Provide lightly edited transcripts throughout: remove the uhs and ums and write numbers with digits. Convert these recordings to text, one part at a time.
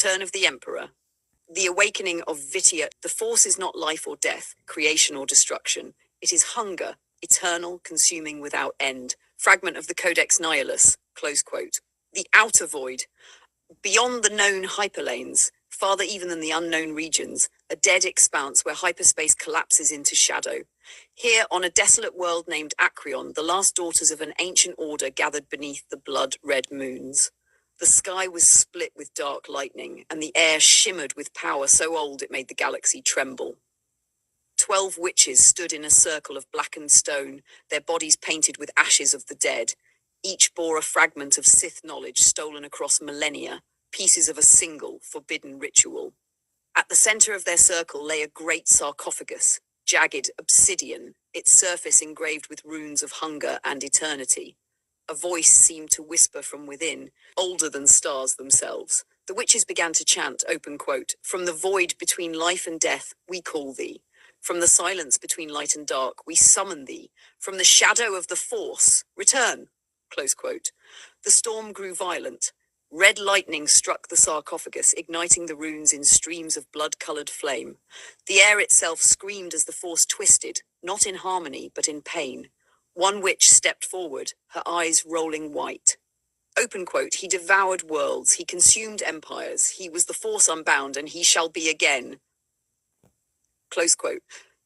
Return of the Emperor. The awakening of Vitya. The force is not life or death, creation or destruction. It is hunger, eternal, consuming without end. Fragment of the Codex Nihilus. Close quote. The outer void. Beyond the known hyperlanes, farther even than the unknown regions, a dead expanse where hyperspace collapses into shadow. Here, on a desolate world named Acreon, the last daughters of an ancient order gathered beneath the blood-red moons. The sky was split with dark lightning, and the air shimmered with power so old it made the galaxy tremble. 12 witches stood in a circle of blackened stone, their bodies painted with ashes of the dead. Each bore a fragment of Sith knowledge stolen across millennia, pieces of a single, forbidden ritual. At the center of their circle lay a great sarcophagus, jagged obsidian, its surface engraved with runes of hunger and eternity. A voice seemed to whisper from within, older than stars themselves. The witches began to chant, open quote, "From the void between life and death, we call thee. From the silence between light and dark, we summon thee. From the shadow of the force, return." Close quote. The storm grew violent. Red lightning struck the sarcophagus, igniting the runes in streams of blood-colored flame. The air itself screamed as the force twisted, not in harmony, but in pain. One witch stepped forward, her eyes rolling white. Open quote, "He devoured worlds, he consumed empires, he was the force unbound, and he shall be again." Close quote.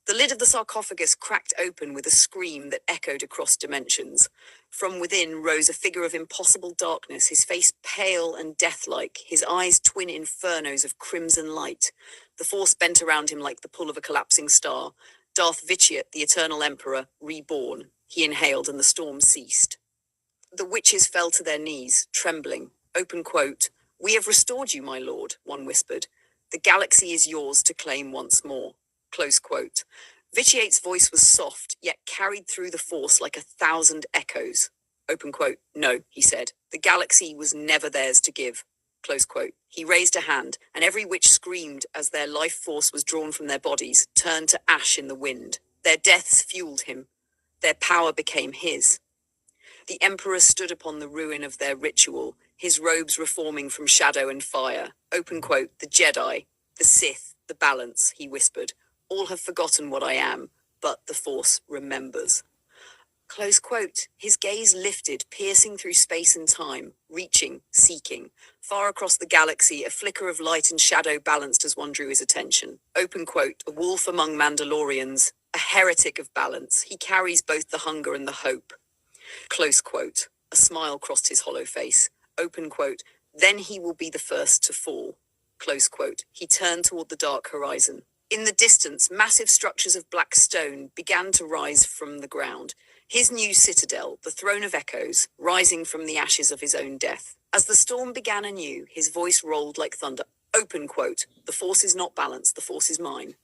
The lid of the sarcophagus cracked open with a scream that echoed across dimensions. From within rose a figure of impossible darkness, his face pale and deathlike, his eyes twin infernos of crimson light. The force bent around him like the pull of a collapsing star. Darth Vitiate, the eternal emperor, reborn. He inhaled and the storm ceased. The witches fell to their knees, trembling. Open quote, "We have restored you, my lord," one whispered. "The galaxy is yours to claim once more." Close quote. Vitiate's voice was soft, yet carried through the force like 1,000 echoes. Open quote. "No," he said. "The galaxy was never theirs to give." Close quote. He raised a hand, and every witch screamed as their life force was drawn from their bodies, turned to ash in the wind. Their deaths fueled him. Their power became his. The emperor stood upon the ruin of their ritual, his robes reforming from shadow and fire. Open quote. "The Jedi, the Sith, the balance," he whispered. "All have forgotten what I am, but the force remembers." Close quote. His gaze lifted, piercing through space and time, reaching, seeking. Far across the galaxy, a flicker of light and shadow balanced as one drew his attention. Open quote. "A wolf among Mandalorians, a heretic of balance. He carries both the hunger and the hope." Close quote. A smile crossed his hollow face. Open quote. "Then he will be the first to fall." Close quote. He turned toward the dark horizon. In the distance, massive structures of black stone began to rise from the ground. His new citadel, the throne of echoes, rising from the ashes of his own death. As the storm began anew, his voice rolled like thunder. Open quote. "The force is not balanced, the force is mine."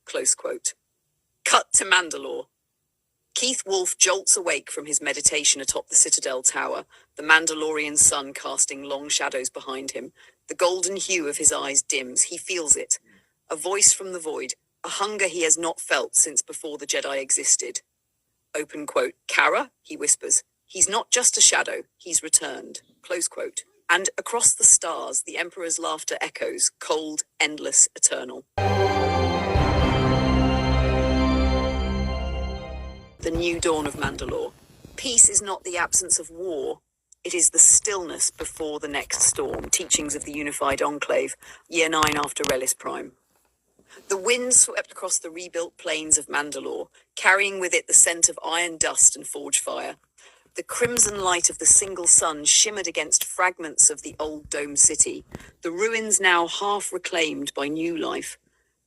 Close quote. Cut to Mandalore. Keith Wolf jolts awake from his meditation atop the citadel tower, the Mandalorian sun casting long shadows behind him. The golden hue of his eyes dims. He feels it. A voice from the void, a hunger he has not felt since before the Jedi existed. Open quote. "Kara," he whispers. "He's not just a shadow, he's returned." Close quote. And across the stars, the Emperor's laughter echoes, cold, endless, eternal. The new dawn of Mandalore. Peace is not the absence of war. It is the stillness before the next storm. Teachings of the Unified Enclave, Year 9 after Relis Prime. The wind swept across the rebuilt plains of Mandalore, carrying with it the scent of iron dust and forge fire. The crimson light of the single sun shimmered against fragments of the old dome city, the ruins now half reclaimed by new life.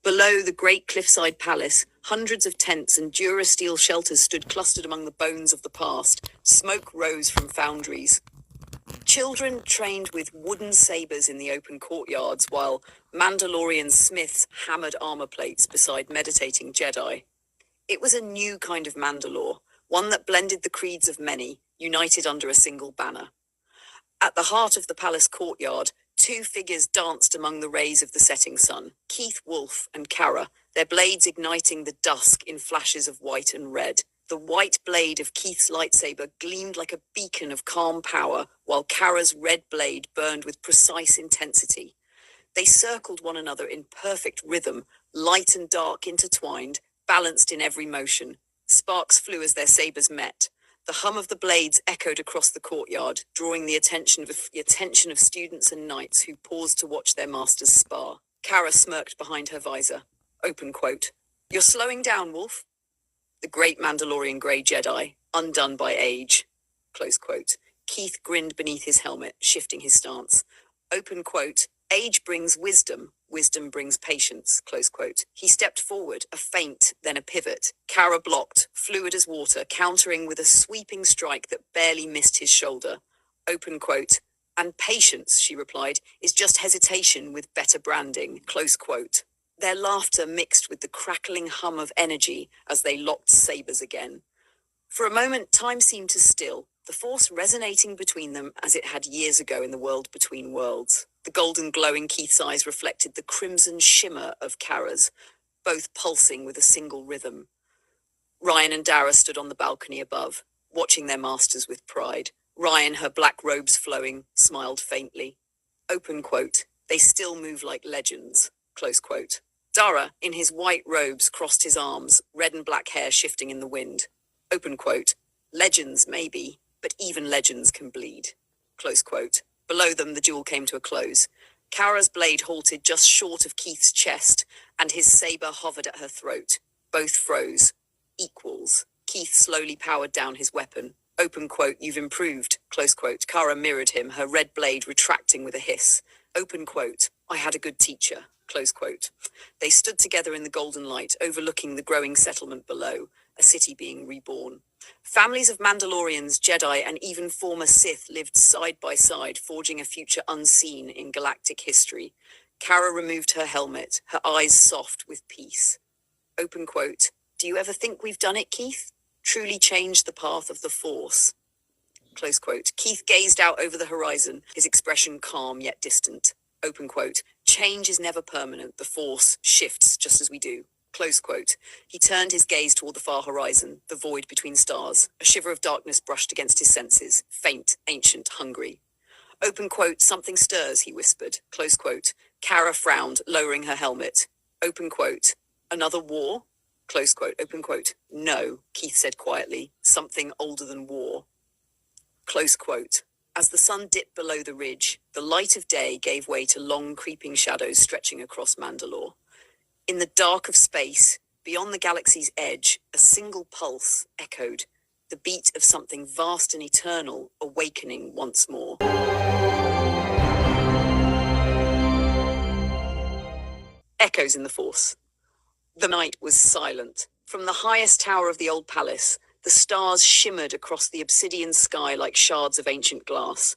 Below the great cliffside palace, hundreds of tents and Durasteel shelters stood clustered among the bones of the past. Smoke rose from foundries. Children trained with wooden sabers in the open courtyards, while Mandalorian smiths hammered armor plates beside meditating Jedi. It was a new kind of Mandalore, one that blended the creeds of many, united under a single banner. At the heart of the palace courtyard, two figures danced among the rays of the setting sun, Keith Wolf and Kara, their blades igniting the dusk in flashes of white and red. The white blade of Keith's lightsaber gleamed like a beacon of calm power, while Kara's red blade burned with precise intensity. They circled one another in perfect rhythm, light and dark intertwined, balanced in every motion. Sparks flew as their sabers met. The hum of the blades echoed across the courtyard, drawing the attention of students and knights who paused to watch their masters spar. Kara smirked behind her visor. Open quote. You're slowing down, Wolf? The great Mandalorian grey Jedi, undone by age. Close quote. Keith grinned beneath his helmet, shifting his stance. Open quote. Age brings wisdom. Wisdom brings patience. Close quote. He stepped forward, a feint, then a pivot. Kara blocked, fluid as water, countering with a sweeping strike that barely missed his shoulder. Open quote. And patience, she replied, is just hesitation with better branding. Close quote. Their laughter mixed with the crackling hum of energy as they locked sabers again. For a moment, time seemed to still, the force resonating between them as it had years ago in the world between worlds. The golden glow in Keith's eyes reflected the crimson shimmer of Kara's, both pulsing with a single rhythm. Ryan and Dara stood on the balcony above, watching their masters with pride. Ryan, her black robes flowing, smiled faintly. Open quote. They still move like legends. Close quote. Dara, in his white robes, crossed his arms, red and black hair shifting in the wind. Open quote. Legends, maybe, but even legends can bleed. Close quote. Below them, the duel came to a close. Kara's blade halted just short of Keith's chest, and his saber hovered at her throat. Both froze. Equals. Keith slowly powered down his weapon. Open quote, you've improved. Close quote. Kara mirrored him, her red blade retracting with a hiss. Open quote. I had a good teacher. Close quote. They stood together in the golden light, overlooking the growing settlement below, a city being reborn. Families of Mandalorians, Jedi, and even former Sith lived side by side, forging a future unseen in galactic history. Kara removed her helmet, her eyes soft with peace. Open quote. Do you ever think we've done it, Keith? Truly changed the path of the Force? Close quote. Keith gazed out over the horizon, his expression calm yet distant. Open quote. Change is never permanent. The Force shifts just as we do. Close quote. He turned his gaze toward the far horizon, the void between stars. A shiver of darkness brushed against his senses, faint, ancient, hungry. Open quote. Something stirs, he whispered. Close quote. Kara frowned, lowering her helmet. Open quote. Another war? Close quote. Open quote. No, Keith said quietly. Something older than war. Close quote. As the sun dipped below the ridge, the light of day gave way to long creeping shadows stretching across Mandalore. In the dark of space, beyond the galaxy's edge, a single pulse echoed, the beat of something vast and eternal awakening once more. Echoes in the Force. The night was silent. From the highest tower of the old palace, the stars shimmered across the obsidian sky like shards of ancient glass.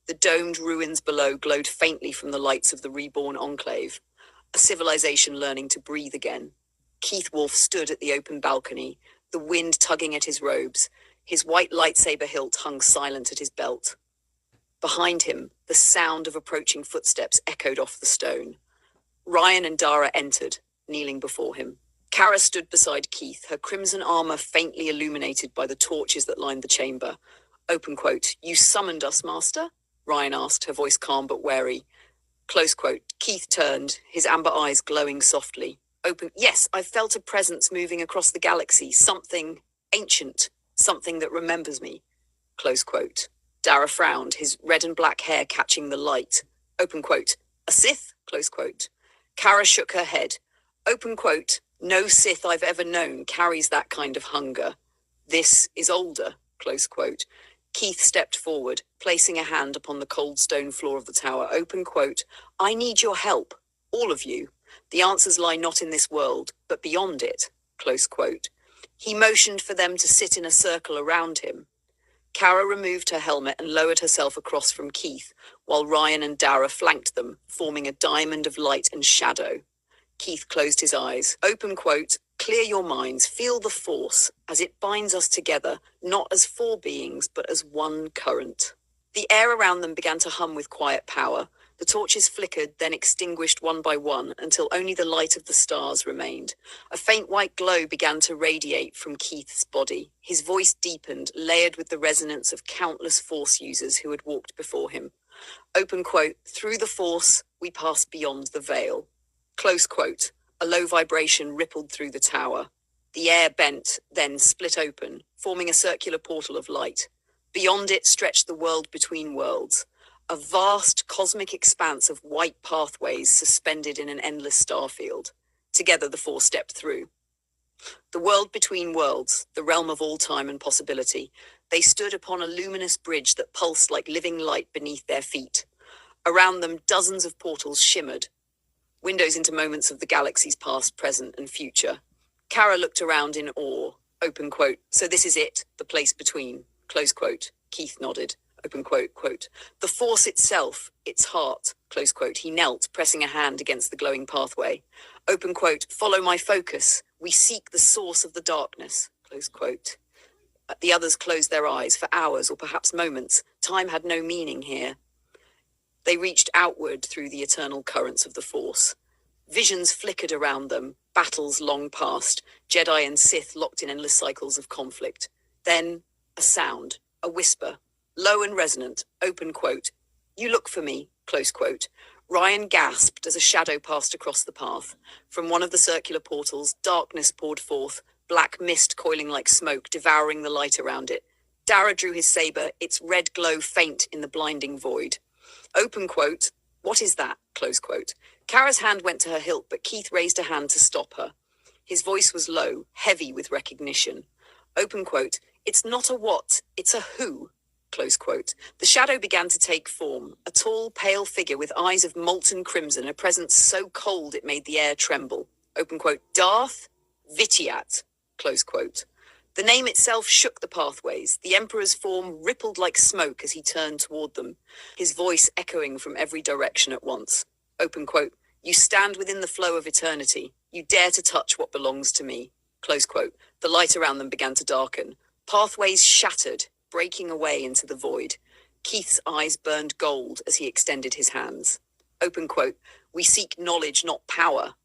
The domed ruins below glowed faintly from the lights of the reborn enclave, a civilization learning to breathe again. Keith Wolf stood at the open balcony, the wind tugging at his robes. His white lightsaber hilt hung silent at his belt. Behind him, the sound of approaching footsteps echoed off the stone. Ryan and Dara entered, kneeling before him. Kara stood beside Keith, her crimson armor faintly illuminated by the torches that lined the chamber. Open quote. You summoned us, Master? Ryan asked, her voice calm but wary. Close quote. Keith turned, his amber eyes glowing softly. Open. Yes, I felt a presence moving across the galaxy, something ancient, something that remembers me. Close quote. Dara frowned, his red and black hair catching the light. Open quote. A Sith? Close quote. Kara shook her head. Open quote. No Sith I've ever known carries that kind of hunger. This is older. Close quote. Keith stepped forward, placing a hand upon the cold stone floor of the tower. Open quote. I need your help. All of you. The answers lie not in this world, but beyond it. Close quote. He motioned for them to sit in a circle around him. Kara removed her helmet and lowered herself across from Keith, while Ryan and Dara flanked them, forming a diamond of light and shadow. Keith closed his eyes. Open quote. Clear your minds, feel the Force, as it binds us together, not as four beings, but as one current. The air around them began to hum with quiet power. The torches flickered, then extinguished one by one, until only the light of the stars remained. A faint white glow began to radiate from Keith's body. His voice deepened, layered with the resonance of countless Force users who had walked before him. Open quote. Through the Force, we pass beyond the veil. Close quote. A low vibration rippled through the tower. The air bent, then split open, forming a circular portal of light. Beyond it stretched the world between worlds, a vast cosmic expanse of white pathways suspended in an endless starfield. Together the four stepped through. The world between worlds, the realm of all time and possibility. They stood upon a luminous bridge that pulsed like living light beneath their feet. Around them, dozens of portals shimmered, windows into moments of the galaxy's past, present, and future. Kara looked around in awe. Open quote. So this is it, the place between. Close quote. Keith nodded. Open quote, quote. The force itself, its heart. Close quote. He knelt, pressing a hand against the glowing pathway. Open quote. Follow my focus. We seek the source of the darkness. Close quote. The others closed their eyes for hours or perhaps moments. Time had no meaning here. They reached outward through the eternal currents of the Force. Visions flickered around them, battles long past, Jedi and Sith locked in endless cycles of conflict. Then, a sound, a whisper, low and resonant, open quote. You look for me, close quote. Ryan gasped as a shadow passed across the path. From one of the circular portals, darkness poured forth, black mist coiling like smoke, devouring the light around it. Dara drew his saber, its red glow faint in the blinding void. Open quote. What is that? Close quote. Kara's hand went to her hilt, but Keith raised a hand to stop her. His voice was low, heavy with recognition. Open quote. It's not a what, it's a who. Close quote. The shadow began to take form, a tall, pale figure with eyes of molten crimson, a presence so cold it made the air tremble. Open quote. Darth Vitiat. Close quote. The name itself shook the pathways. The Emperor's form rippled like smoke as he turned toward them, his voice echoing from every direction at once. Open quote. You stand within the flow of eternity. You dare to touch what belongs to me. Close quote. The light around them began to darken. Pathways shattered, breaking away into the void. Keith's eyes burned gold as he extended his hands. Open quote. We seek knowledge, not power.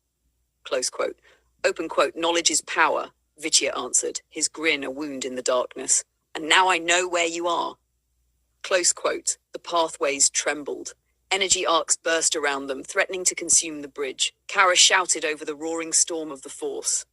Close quote. Open quote. Knowledge is power. Vitia answered, his grin a wound in the darkness. And now I know where you are. Close quote. The pathways trembled. Energy arcs burst around them, threatening to consume the bridge. Kara shouted over the roaring storm of the Force.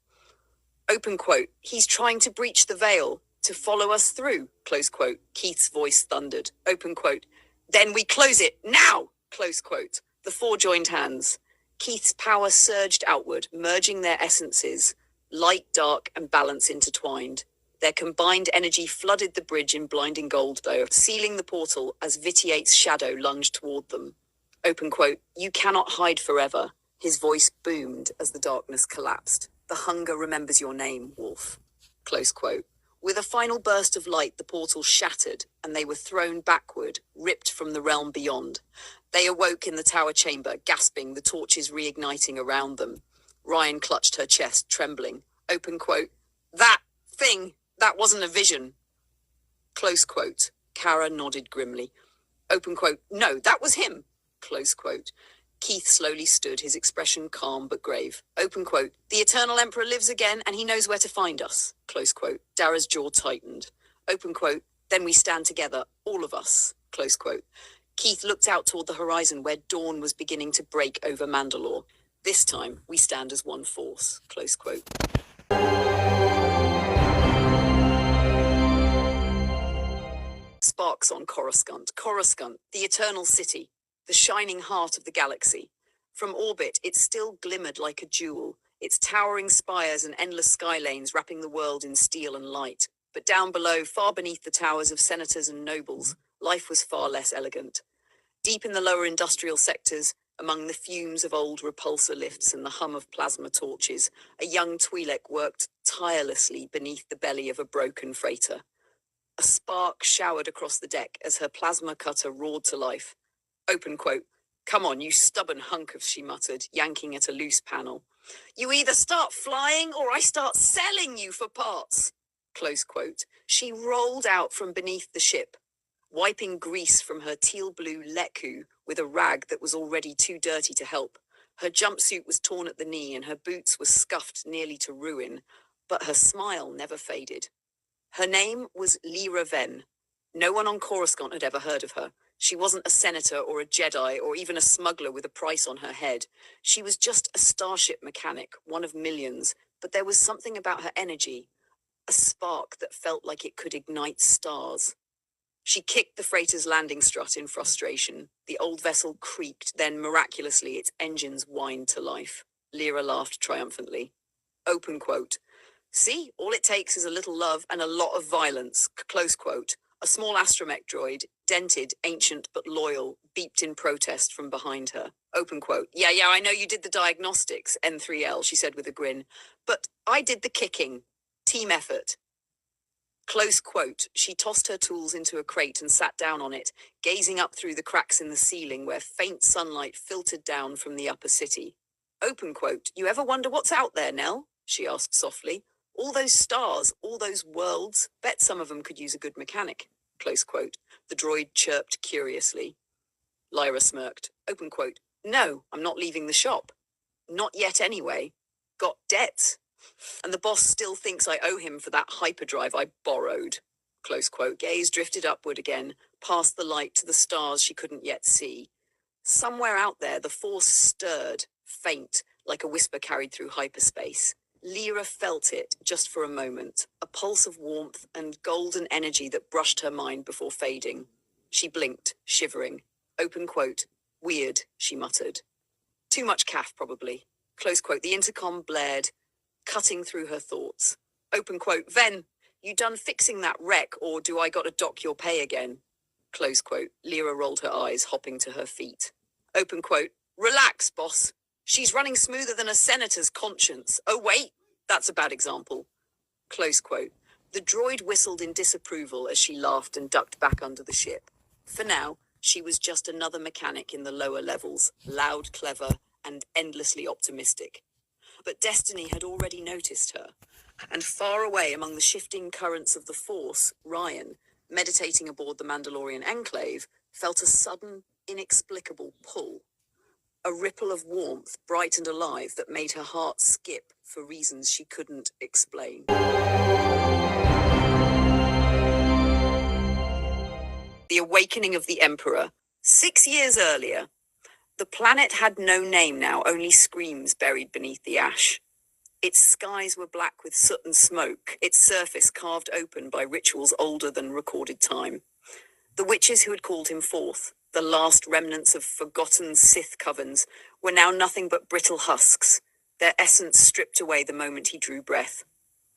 Open quote. He's trying to breach the veil, to follow us through. Close quote. Keith's voice thundered. Open quote. Then we close it, now! Close quote. The four joined hands. Keith's power surged outward, merging their essences. Light, dark, and balance intertwined. Their combined energy flooded the bridge in blinding gold glow, sealing the portal as Vitiate's shadow lunged toward them. Open quote. You cannot hide forever. His voice boomed as the darkness collapsed. The hunger remembers your name, Wolf. Close quote. With a final burst of light, the portal shattered, and they were thrown backward, ripped from the realm beyond. They awoke in the tower chamber, gasping, the torches reigniting around them. Ryan clutched her chest, trembling. Open quote. That thing, that wasn't a vision. Close quote. Kara nodded grimly. Open quote. No, that was him. Close quote. Keith slowly stood, his expression calm but grave. Open quote. The Eternal Emperor lives again, and he knows where to find us. Close quote. Dara's jaw tightened. Open quote. Then we stand together, all of us. Close quote. Keith looked out toward the horizon where dawn was beginning to break over Mandalore. This time, we stand as one force. Close quote. Sparks on Coruscant. Coruscant, the eternal city, the shining heart of the galaxy. From orbit, it still glimmered like a jewel, its towering spires and endless sky lanes wrapping the world in steel and light. But down below, far beneath the towers of senators and nobles, life was far less elegant. Deep in the lower industrial sectors, among the fumes of old repulsor lifts and the hum of plasma torches, a young Twi'lek worked tirelessly beneath the belly of a broken freighter. A spark showered across the deck as her plasma cutter roared to life. Open quote. Come on, you stubborn hunk of, she muttered, yanking at a loose panel. You either start flying or I start selling you for parts. Close quote. She rolled out from beneath the ship, wiping grease from her teal-blue leku with a rag that was already too dirty to help. Her jumpsuit was torn at the knee and her boots were scuffed nearly to ruin, but her smile never faded. Her name was Lyra Ven, No one on Coruscant had ever heard of her. She wasn't a senator or a Jedi or even a smuggler with a price on her head. She was just a starship mechanic, one of millions, but there was something about her energy, a spark that felt like it could ignite stars. She kicked the freighter's landing strut in frustration. The old vessel creaked, then miraculously its engines whined to life. Lyra laughed triumphantly. Open quote. See, all it takes is a little love and a lot of violence. Close quote. A small astromech droid, dented, ancient but loyal, beeped in protest from behind her. Open quote. Yeah, I know you did the diagnostics, N3L, she said with a grin. But I did the kicking. Team effort. Close quote. She tossed her tools into a crate and sat down on it, gazing up through the cracks in the ceiling where faint sunlight filtered down from the upper city. Open quote. You ever wonder what's out there, Nell? She asked softly. All those stars, all those worlds, bet some of them could use a good mechanic. Close quote. The droid chirped curiously. Lyra smirked. Open quote. No, I'm not leaving the shop. Not yet anyway. Got debts. And the boss still thinks I owe him for that hyperdrive I borrowed. Close quote. Gaze drifted upward again, past the light to the stars she couldn't yet see. Somewhere out there, the force stirred, faint, like a whisper carried through hyperspace. Lyra felt it, just for a moment, a pulse of warmth and golden energy that brushed her mind before fading. She blinked, shivering. Open quote. Weird, she muttered. Too much caff, probably. Close quote. The intercom blared, cutting through her thoughts. Open quote. Ven, you done fixing that wreck, or do I gotta dock your pay again? Close quote. Lyra rolled her eyes, hopping to her feet. Open quote. Relax, boss. She's running smoother than a senator's conscience. Oh, wait, that's a bad example. Close quote. The droid whistled in disapproval as she laughed and ducked back under the ship. For now, she was just another mechanic in the lower levels, loud, clever, and endlessly optimistic. But destiny had already noticed her. And far away among the shifting currents of the Force, Ryan, meditating aboard the Mandalorian Enclave, felt a sudden, inexplicable pull. A ripple of warmth, bright and alive, that made her heart skip for reasons she couldn't explain. The Awakening of the Emperor. 6 years earlier. The planet had no name now, only screams buried beneath the ash. Its skies were black with soot and smoke, its surface carved open by rituals older than recorded time. The witches who had called him forth, the last remnants of forgotten Sith covens, were now nothing but brittle husks, their essence stripped away the moment he drew breath.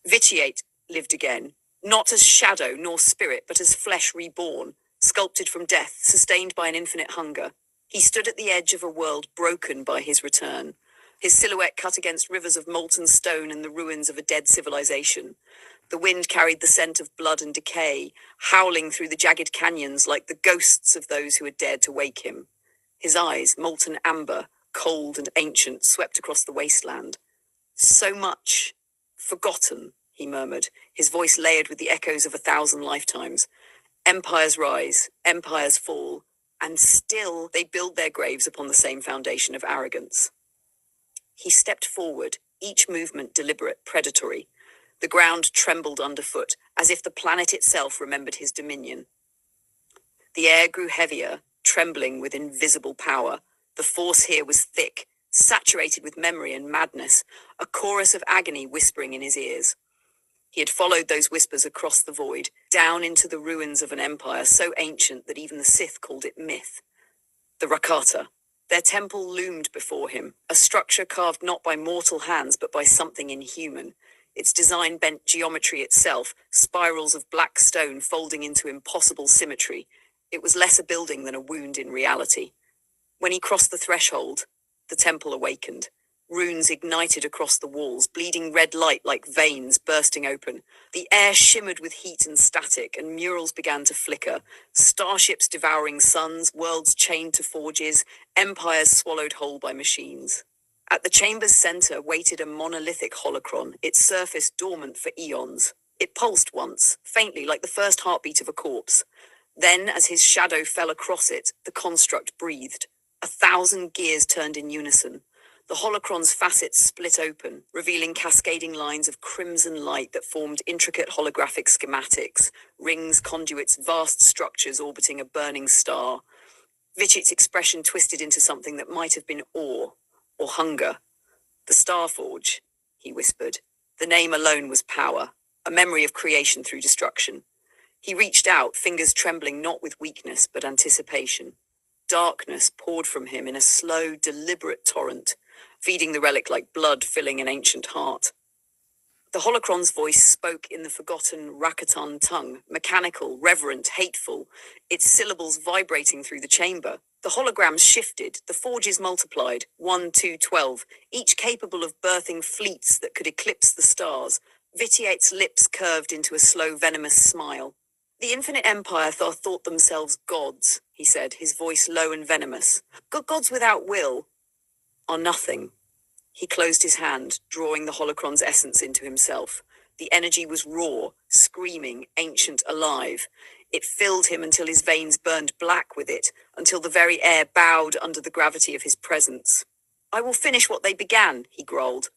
Vitiate lived again, not as shadow nor spirit, but as flesh reborn, sculpted from death, sustained by an infinite hunger. He stood at the edge of a world broken by his return, his silhouette cut against rivers of molten stone and the ruins of a dead civilization. The wind carried the scent of blood and decay, howling through the jagged canyons like the ghosts of those who had dared to wake him. His eyes, molten amber, cold and ancient, swept across the wasteland. So much forgotten, he murmured, his voice layered with the echoes of 1,000 lifetimes. Empires rise, empires fall, and still they build their graves upon the same foundation of arrogance. He stepped forward, each movement deliberate, predatory. The ground trembled underfoot, as if the planet itself remembered his dominion. The air grew heavier, trembling with invisible power. The force here was thick, saturated with memory and madness, a chorus of agony whispering in his ears. He had followed those whispers across the void, down into the ruins of an empire so ancient that even the Sith called it myth. The Rakata. Their temple loomed before him, a structure carved not by mortal hands but by something inhuman. Its design bent geometry itself, spirals of black stone folding into impossible symmetry. It was less a building than a wound in reality. When he crossed the threshold, the temple awakened. Runes ignited across the walls, bleeding red light like veins bursting open. The air shimmered with heat and static, and murals began to flicker. Starships devouring suns, worlds chained to forges, empires swallowed whole by machines. At the chamber's center waited a monolithic holocron, its surface dormant for eons. It pulsed once, faintly like the first heartbeat of a corpse. Then, as his shadow fell across it, the construct breathed. 1,000 gears turned in unison. The holocron's facets split open, revealing cascading lines of crimson light that formed intricate holographic schematics, rings, conduits, vast structures orbiting a burning star. Vichit's expression twisted into something that might have been awe or hunger. The Starforge, he whispered. The name alone was power, a memory of creation through destruction. He reached out, fingers trembling not with weakness but anticipation. Darkness poured from him in a slow, deliberate torrent, feeding the relic like blood filling an ancient heart. The holocron's voice spoke in the forgotten Rakatan tongue, mechanical, reverent, hateful, its syllables vibrating through the chamber. The holograms shifted, the forges multiplied, 1, 2, 12, each capable of birthing fleets that could eclipse the stars. Vitiate's lips curved into a slow, venomous smile. The Infinite Empire thought themselves gods, he said, his voice low and venomous. Gods without will are nothing. He closed his hand, drawing the holocron's essence into himself. The energy was raw, screaming, ancient, alive. It filled him until his veins burned black with it, until the very air bowed under the gravity of his presence. I will finish what they began, he growled.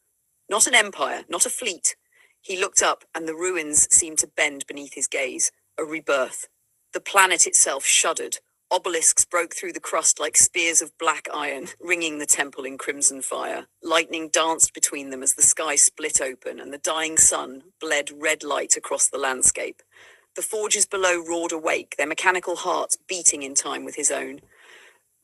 Not an empire, not a fleet. He looked up, and the ruins seemed to bend beneath his gaze. A rebirth. The planet itself shuddered. Obelisks broke through the crust like spears of black iron, ringing the temple in crimson fire. Lightning danced between them as the sky split open, and the dying sun bled red light across the landscape. The forges below roared awake, their mechanical hearts beating in time with his own.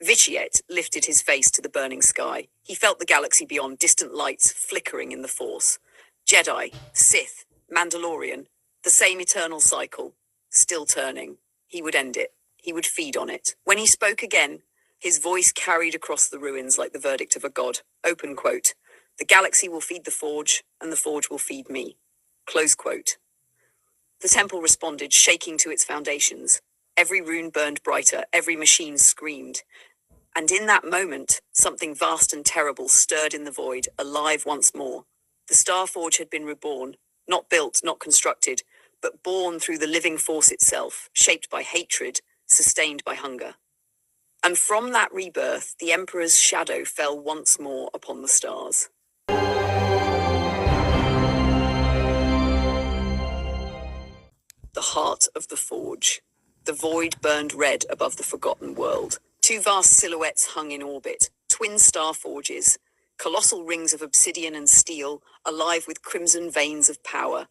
Vitiate lifted his face to the burning sky. He felt the galaxy beyond, distant lights flickering in the force. Jedi, Sith, Mandalorian, the same eternal cycle, still turning. He would end it. He would feed on it. When he spoke again, his voice carried across the ruins like the verdict of a god. Open quote. The galaxy will feed the forge, and the forge will feed me. Close quote. The temple responded, shaking to its foundations. Every rune burned brighter, every machine screamed. And in that moment, something vast and terrible stirred in the void, alive once more. The Starforge had been reborn, not built, not constructed, but born through the living force itself, shaped by hatred, sustained by hunger. And from that rebirth, the Emperor's shadow fell once more upon the stars. The heart of the forge. The void burned red above the forgotten world. Two vast silhouettes hung in orbit, twin star forges, colossal rings of obsidian and steel, alive with crimson veins of power.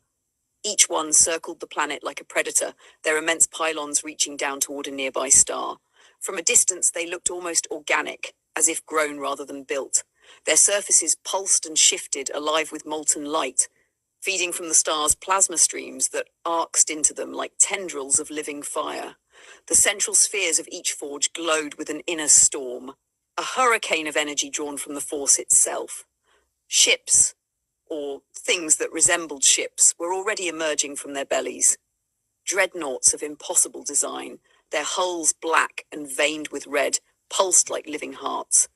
Each one circled the planet like a predator, their immense pylons reaching down toward a nearby star. From a distance, they looked almost organic, as if grown rather than built. Their surfaces pulsed and shifted, alive with molten light, feeding from the star's plasma streams that arced into them like tendrils of living fire. The central spheres of each forge glowed with an inner storm, a hurricane of energy drawn from the force itself. Ships, or things that resembled ships, were already emerging from their bellies. Dreadnoughts of impossible design, their hulls black and veined with red, pulsed like living hearts.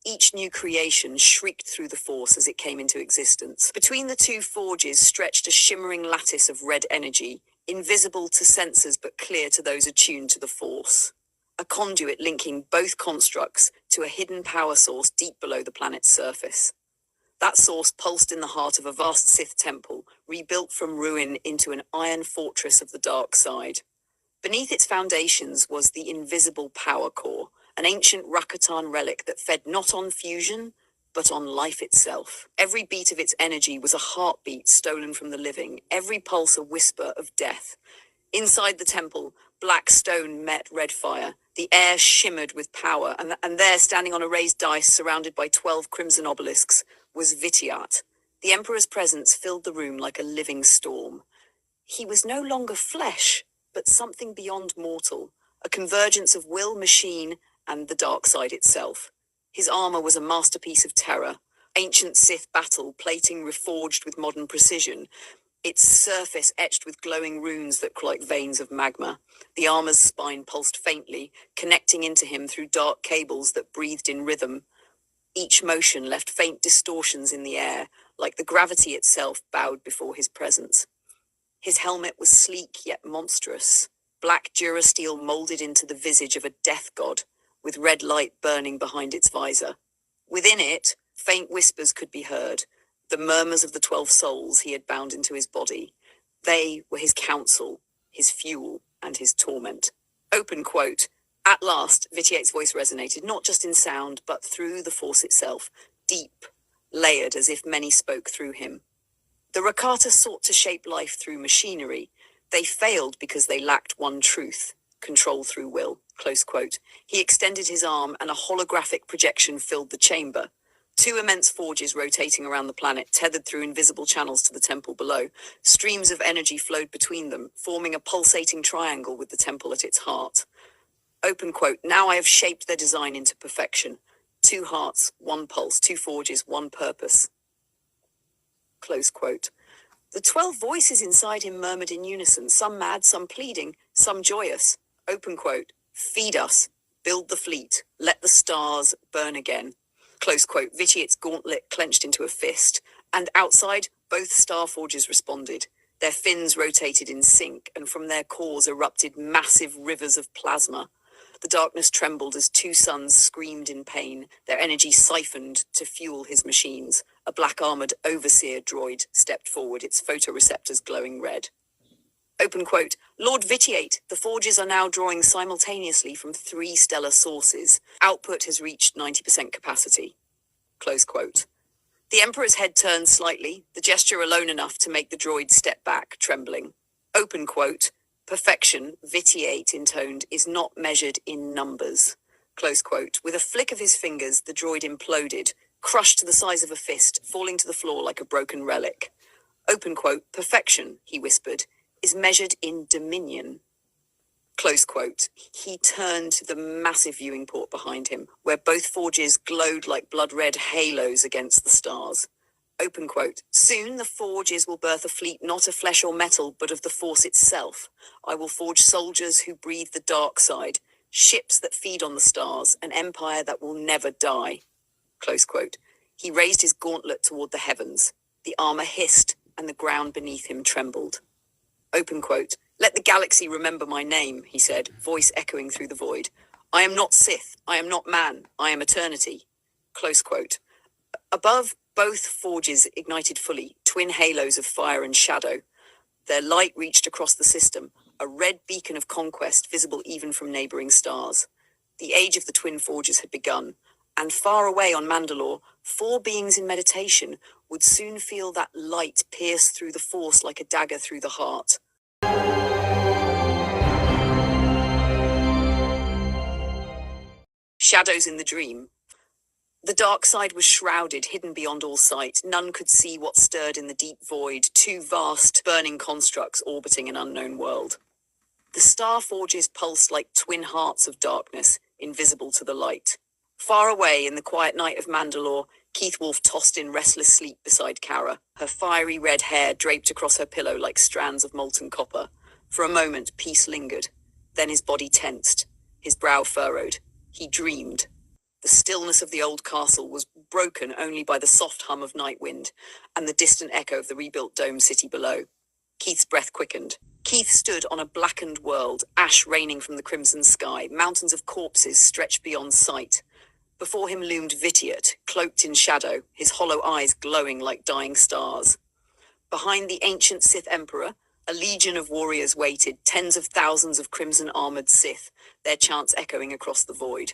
Each new creation shrieked through the force as it came into existence. Between the two forges stretched a shimmering lattice of red energy, invisible to sensors but clear to those attuned to the force. A conduit linking both constructs to a hidden power source deep below the planet's surface. That source pulsed in the heart of a vast Sith temple, rebuilt from ruin into an iron fortress of the dark side. Beneath its foundations was the invisible power core, an ancient Rakatan relic that fed not on fusion, but on life itself. Every beat of its energy was a heartbeat stolen from the living, every pulse a whisper of death. Inside the temple, black stone met red fire. The air shimmered with power, and there, standing on a raised dais surrounded by 12 crimson obelisks, was Vitiate. The Emperor's presence filled the room like a living storm. He was no longer flesh, but something beyond mortal, a convergence of will, machine, and the dark side itself. His armor was a masterpiece of terror, ancient Sith battle plating reforged with modern precision, its surface etched with glowing runes that were like veins of magma. The armor's spine pulsed faintly, connecting into him through dark cables that breathed in rhythm. Each motion left faint distortions in the air, like the gravity itself bowed before his presence. His helmet was sleek yet monstrous, black durasteel molded into the visage of a death god, with red light burning behind its visor. Within it, Faint whispers could be heard, the murmurs of the 12 souls he had bound into his body. They were his counsel, his fuel, and his torment. Open quote. At last, Vitiate's voice resonated, not just in sound, but through the force itself, deep, layered as if many spoke through him. The Rakata sought to shape life through machinery. They failed because they lacked one truth, control through will. Close quote. He extended his arm and a holographic projection filled the chamber. Two immense forges rotating around the planet, tethered through invisible channels to the temple below. Streams of energy flowed between them, forming a pulsating triangle with the temple at its heart. Open quote. Now I have shaped their design into perfection. 2 hearts, 1 pulse, 2 forges, 1 purpose. Close quote. The 12 voices inside him murmured in unison, some mad, some pleading, some joyous. Open quote. Feed us, build the fleet, let the stars burn again. Close quote. Vitiate's gauntlet clenched into a fist, and outside, both star forges responded. Their fins rotated in sync, and from their cores erupted massive rivers of plasma. The darkness trembled as 2 suns screamed in pain, their energy siphoned to fuel his machines. A black-armored overseer droid stepped forward, its photoreceptors glowing red. Open quote. Lord Vitiate, the forges are now drawing simultaneously from 3 stellar sources. Output has reached 90% capacity. Close quote. The Emperor's head turned slightly, the gesture alone enough to make the droid step back, trembling. Open quote. Perfection, Vitiate intoned, is not measured in numbers. Close quote. With a flick of his fingers, the droid imploded, crushed to the size of a fist, falling to the floor like a broken relic. Open quote. Perfection, he whispered, is measured in dominion. Close quote. He turned to the massive viewing port behind him, where both forges glowed like blood-red halos against the stars. Open quote. Soon the forges will birth a fleet not of flesh or metal, but of the force itself. I will forge soldiers who breathe the dark side, ships that feed on the stars, an empire that will never die. Close quote. He raised his gauntlet toward the heavens. The armor hissed, and the ground beneath him trembled. Open quote. Let the galaxy remember my name, he said, voice echoing through the void. I am not Sith. I am not man. I am eternity. Close quote. Above, both forges ignited fully, twin halos of fire and shadow. Their light reached across the system, a red beacon of conquest visible even from neighboring stars. The age of the twin forges had begun, and far away on Mandalore, 4 beings in meditation would soon feel that light pierce through the force like a dagger through the heart. Shadows in the dream. The dark side was shrouded, hidden beyond all sight. None could see what stirred in the deep void, 2 vast, burning constructs orbiting an unknown world. The star forges pulsed like twin hearts of darkness, invisible to the light. Far away in the quiet night of Mandalore, Keith Wolf tossed in restless sleep beside Kara, her fiery red hair draped across her pillow like strands of molten copper. For a moment, peace lingered. Then his body tensed, his brow furrowed. He dreamed. The stillness of the old castle was broken only by the soft hum of night wind and the distant echo of the rebuilt dome city below. Keith's breath quickened. Keith stood on a blackened world, ash raining from the crimson sky, mountains of corpses stretched beyond sight. Before him loomed Vitiate, cloaked in shadow, his hollow eyes glowing like dying stars. Behind the ancient Sith Emperor, a legion of warriors waited, tens of thousands of crimson-armored Sith, their chants echoing across the void.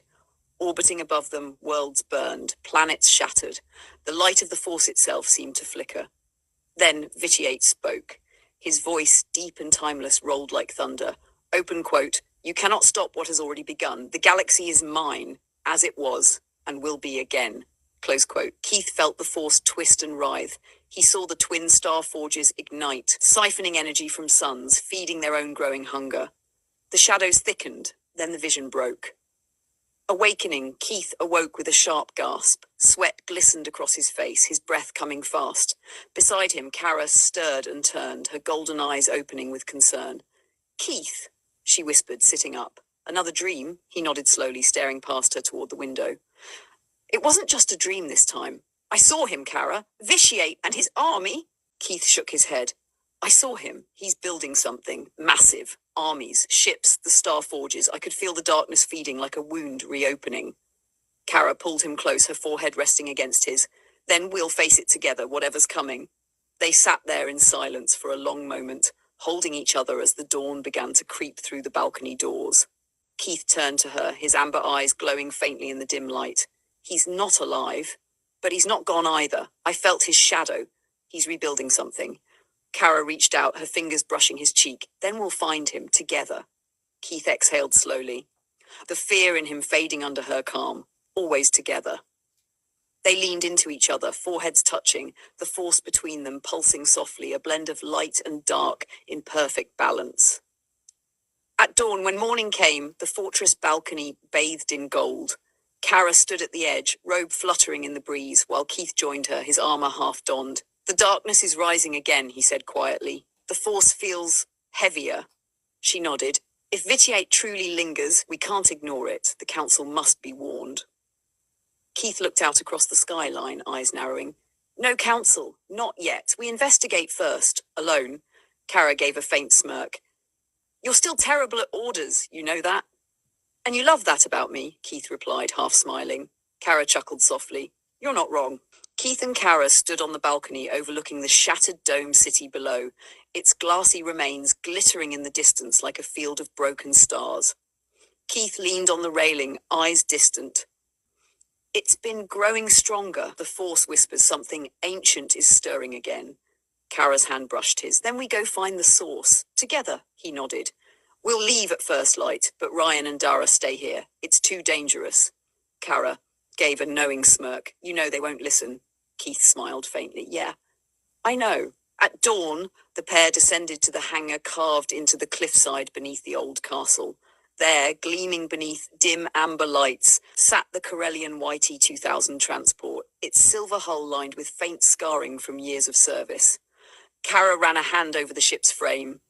Orbiting above them, worlds burned, planets shattered. The light of the Force itself seemed to flicker. Then Vitiate spoke. His voice, deep and timeless, rolled like thunder. Open quote, "You cannot stop what has already begun. The galaxy is mine, as it was, and will be again." Close quote. Keith felt the Force twist and writhe. He saw the twin star forges ignite, siphoning energy from suns, feeding their own growing hunger. The shadows thickened, then the vision broke. Awakening, Keith awoke with a sharp gasp. Sweat glistened across his face, his breath coming fast. Beside him, Kara stirred and turned, her golden eyes opening with concern. "Keith," she whispered, sitting up. "Another dream?" He nodded slowly, staring past her toward the window. "It wasn't just a dream this time. I saw him, Kara. Vitiate and his army." Keith shook his head. "I saw him. He's building something. Massive. Armies, ships, the star forges. I could feel the darkness feeding like a wound reopening." Kara pulled him close, her forehead resting against his. Then we'll face it together, whatever's coming. They sat there in silence for a long moment, holding each other as the dawn began to creep through the balcony doors. Keith turned to her, his amber eyes glowing faintly in the dim light. He's not alive, but he's not gone either. I felt his shadow. He's rebuilding something. Kara reached out, her fingers brushing his cheek. Then we'll find him, together. Keith exhaled slowly, the fear in him fading under her calm. Always together. They leaned into each other, foreheads touching, the force between them pulsing softly, a blend of light and dark in perfect balance. At dawn, when morning came, the fortress balcony bathed in gold. Kara stood at the edge, robe fluttering in the breeze, while Keith joined her, his armor half donned. The darkness is rising again, he said quietly. The force feels heavier. She nodded. If Vitiate truly lingers, we can't ignore it. The council must be warned. Keith looked out across the skyline, eyes narrowing. No council, not yet. We investigate first, alone. Kara gave a faint smirk. You're still terrible at orders, you know that? And you love that about me, Keith replied, half smiling. Kara chuckled softly. You're not wrong. Keith and Kara stood on the balcony overlooking the shattered dome city below, its glassy remains glittering in the distance like a field of broken stars. Keith leaned on the railing, eyes distant. It's been growing stronger, the force whispers. Something ancient is stirring again. Kara's hand brushed his. Then we go find the source. Together, he nodded. We'll leave at first light, but Ryan and Dara stay here. It's too dangerous. Kara gave a knowing smirk. You know they won't listen. Keith smiled faintly. Yeah, I know. At dawn, the pair descended to the hangar carved into the cliffside beneath the old castle. There, gleaming beneath dim amber lights, sat the Corellian YT-2000 transport, its silver hull lined with faint scarring from years of service. Kara ran a hand over the ship's frame.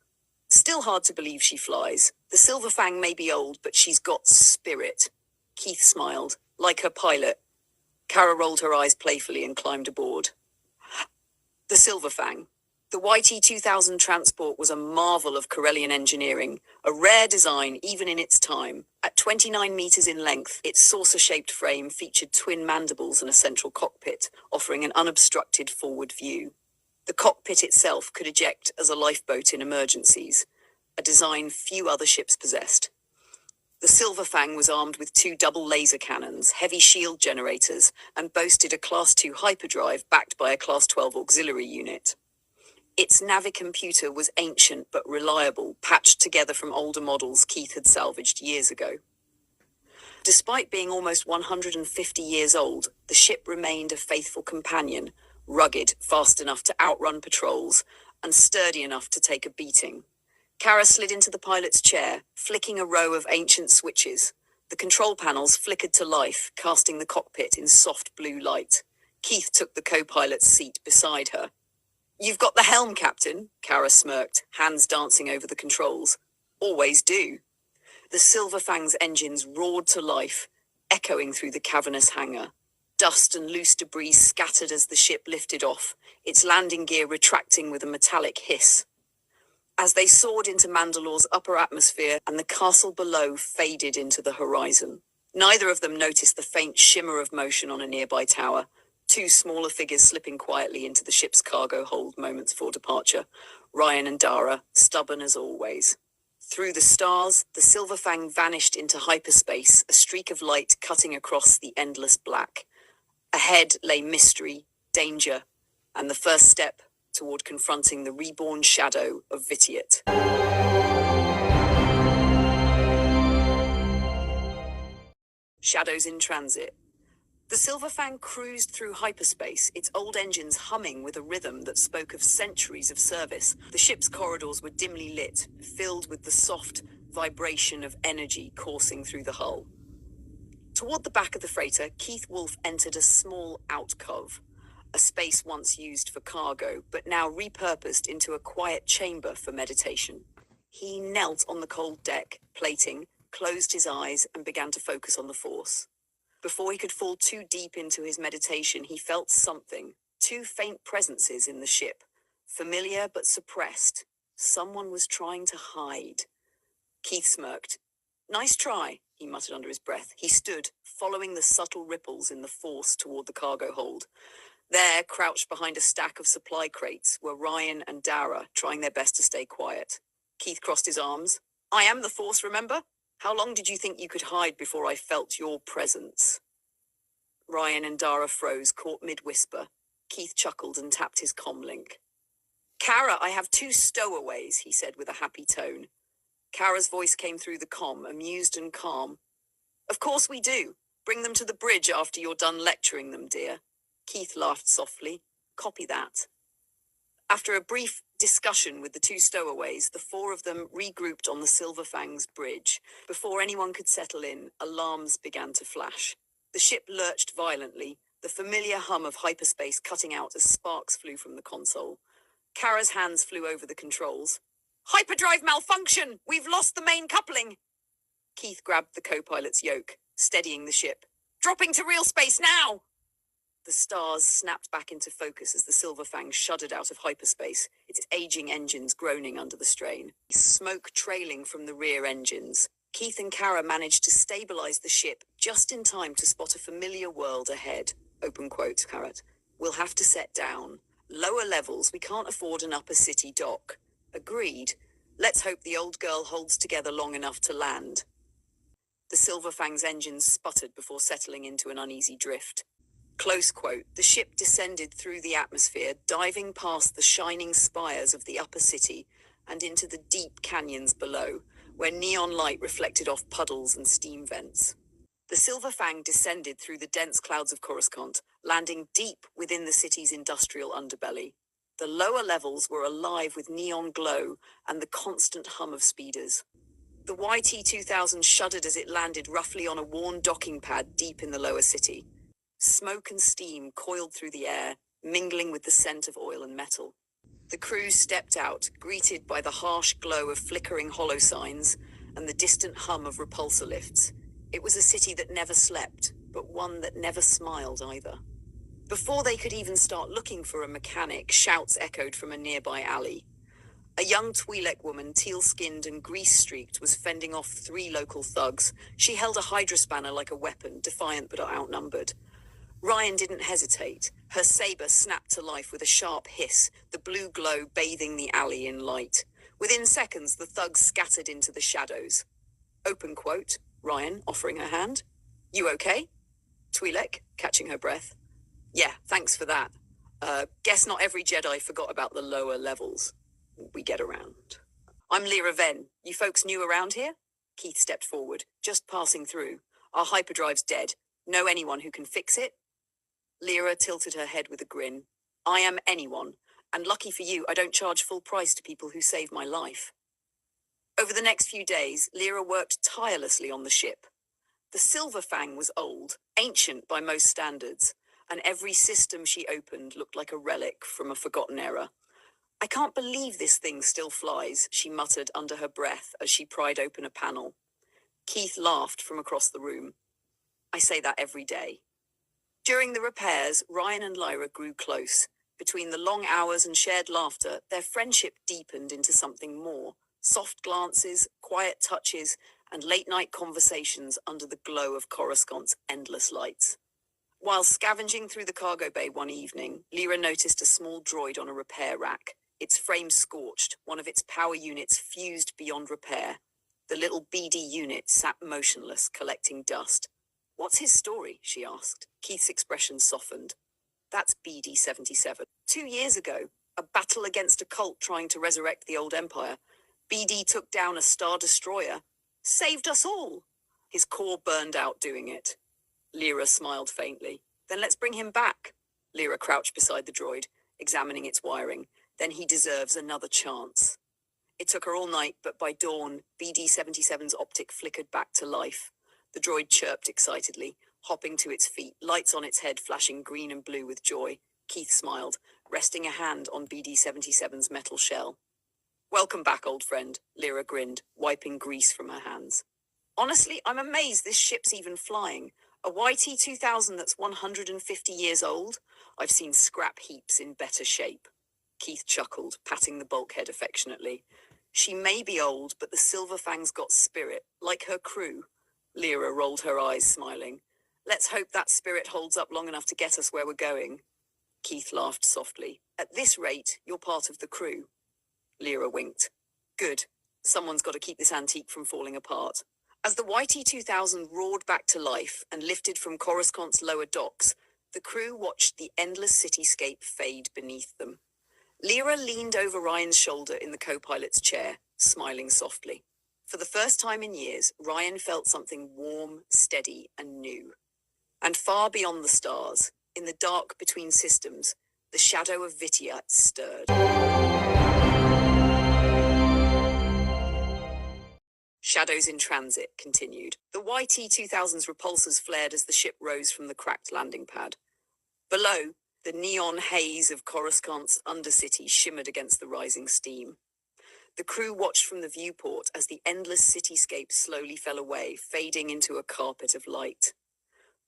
Still hard to believe she flies. The Silver Fang may be old, but she's got spirit. Keith smiled, like her pilot. Kara rolled her eyes playfully and climbed aboard. The Silver Fang. The YT-2000 transport was a marvel of Corellian engineering, a rare design even in its time. At 29 meters in length, its saucer-shaped frame featured twin mandibles and a central cockpit, offering an unobstructed forward view. The cockpit itself could eject as a lifeboat in emergencies, a design few other ships possessed. The Silver Fang was armed with 2 double laser cannons, heavy shield generators, and boasted a Class 2 hyperdrive backed by a Class 12 auxiliary unit. Its navicomputer was ancient but reliable, patched together from older models Keith had salvaged years ago. Despite being almost 150 years old, the ship remained a faithful companion, rugged, fast enough to outrun patrols, and sturdy enough to take a beating. Kara slid into the pilot's chair, flicking a row of ancient switches. The control panels flickered to life, casting the cockpit in soft blue light. Keith took the co-pilot's seat beside her. You've got the helm, Captain, Kara smirked, hands dancing over the controls. Always do. The Silver Fang's engines roared to life, echoing through the cavernous hangar. Dust and loose debris scattered as the ship lifted off, its landing gear retracting with a metallic hiss. As they soared into Mandalore's upper atmosphere and the castle below faded into the horizon. Neither of them noticed the faint shimmer of motion on a nearby tower, 2 smaller figures slipping quietly into the ship's cargo hold moments before departure. Ryan and Dara, stubborn as always. Through the stars, the Silver Fang vanished into hyperspace, a streak of light cutting across the endless black. Ahead lay mystery, danger, and the first step toward confronting the reborn shadow of Vitiate. Shadows in transit. The Silver Fang cruised through hyperspace, its old engines humming with a rhythm that spoke of centuries of service. The ship's corridors were dimly lit, filled with the soft vibration of energy coursing through the hull. Toward the back of the freighter, Keith Wolf entered a small alcove, a space once used for cargo, but now repurposed into a quiet chamber for meditation. He knelt on the cold deck, plating, closed his eyes, and began to focus on the force. Before he could fall too deep into his meditation, he felt something, 2 faint presences in the ship, familiar but suppressed. Someone was trying to hide. Keith smirked. Nice try. he muttered under his breath. He stood, following the subtle ripples in the force toward the cargo hold. There, crouched behind a stack of supply crates, were Ryan and Dara, trying their best to stay quiet. Keith crossed his arms. I am the force, remember? How long did you think you could hide before I felt your presence? Ryan and Dara froze, caught mid-whisper. Keith chuckled and tapped his comlink. Kara, I have 2 stowaways, he said with a happy tone. Kara's voice came through the comm, amused and calm. Of course we do. Bring them to the bridge after you're done lecturing them, dear. Keith laughed softly. Copy that. After a brief discussion with the 2 stowaways, the 4 of them regrouped on the Silver Fang's bridge. Before anyone could settle in, alarms began to flash. The ship lurched violently, the familiar hum of hyperspace cutting out as sparks flew from the console. Kara's hands flew over the controls. Hyperdrive malfunction! We've lost the main coupling! Keith grabbed the co-pilot's yoke, steadying the ship. Dropping to real space now! The stars snapped back into focus as the Silver Fang shuddered out of hyperspace, its aging engines groaning under the strain. Smoke trailing from the rear engines. Keith and Kara managed to stabilize the ship just in time to spot a familiar world ahead. Open quotes, Carrot. We'll have to set down. Lower levels, we can't afford an upper city dock. Agreed. Let's hope the old girl holds together long enough to land. The Silver Fang's engines sputtered before settling into an uneasy drift. Close quote, the ship descended through the atmosphere, diving past the shining spires of the upper city and into the deep canyons below, where neon light reflected off puddles and steam vents. The Silver Fang descended through the dense clouds of Coruscant, landing deep within the city's industrial underbelly. The lower levels were alive with neon glow and the constant hum of speeders. The YT-2000 shuddered as it landed roughly on a worn docking pad deep in the lower city. Smoke and steam coiled through the air, mingling with the scent of oil and metal. The crew stepped out, greeted by the harsh glow of flickering holo signs and the distant hum of repulsor lifts. It was a city that never slept, but one that never smiled either. Before they could even start looking for a mechanic, shouts echoed from a nearby alley. A young Twi'lek woman, teal-skinned and grease-streaked, was fending off 3 local thugs. She held a hydra spanner like a weapon, defiant but outnumbered. Ryan didn't hesitate. Her saber snapped to life with a sharp hiss, the blue glow bathing the alley in light. Within seconds, the thugs scattered into the shadows. Open quote, Ryan offering her hand. You okay? Twi'lek, catching her breath. Yeah, thanks for that. Guess not every Jedi forgot about the lower levels. We get around. I'm Lyra Ven. You folks new around here? Keith stepped forward, just passing through. Our hyperdrive's dead. Know anyone who can fix it? Lyra tilted her head with a grin. I am anyone, and lucky for you, I don't charge full price to people who save my life. Over the next few days, Lyra worked tirelessly on the ship. The Silver Fang was old, ancient by most standards, and every system she opened looked like a relic from a forgotten era. I can't believe this thing still flies, she muttered under her breath as she pried open a panel. Keith laughed from across the room. I say that every day. During the repairs, Ryan and Lyra grew close. Between the long hours and shared laughter, their friendship deepened into something more. Soft glances, quiet touches, and late-night conversations under the glow of Coruscant's endless lights. While scavenging through the cargo bay one evening, Lyra noticed a small droid on a repair rack. Its frame scorched, one of its power units fused beyond repair. The little BD unit sat motionless, collecting dust. What's his story? She asked. Keith's expression softened. That's BD-77. 2 years ago, a battle against a cult trying to resurrect the old empire. BD took down a star destroyer. Saved us all. His core burned out doing it. Lyra smiled faintly. Then let's bring him back. Lyra crouched beside the droid, examining its wiring. Then he deserves another chance. It took her all night, but by dawn, BD-77's optic flickered back to life. The droid chirped excitedly, hopping to its feet, lights on its head flashing green and blue with joy. Keith smiled, resting a hand on BD-77's metal shell. Welcome back, old friend, Lyra grinned, wiping grease from her hands. Honestly, I'm amazed this ship's even flying. A YT-2000 that's 150 years old? I've seen scrap heaps in better shape. Keith chuckled, patting the bulkhead affectionately. She may be old, but the Silver Fang's got spirit, like her crew. Lyra rolled her eyes, smiling. Let's hope that spirit holds up long enough to get us where we're going. Keith laughed softly. At this rate, you're part of the crew. Lyra winked. Good. Someone's got to keep this antique from falling apart. As the YT-2000 roared back to life and lifted from Coruscant's lower docks, the crew watched the endless cityscape fade beneath them. Lyra leaned over Ryan's shoulder in the co-pilot's chair, smiling softly. For the first time in years, Ryan felt something warm, steady, and new. And far beyond the stars, in the dark between systems, the shadow of Vitia stirred. Shadows in Transit continued. The YT-2000's repulsors flared as the ship rose from the cracked landing pad. Below, the neon haze of Coruscant's undercity shimmered against the rising steam. The crew watched from the viewport as the endless cityscape slowly fell away, fading into a carpet of light.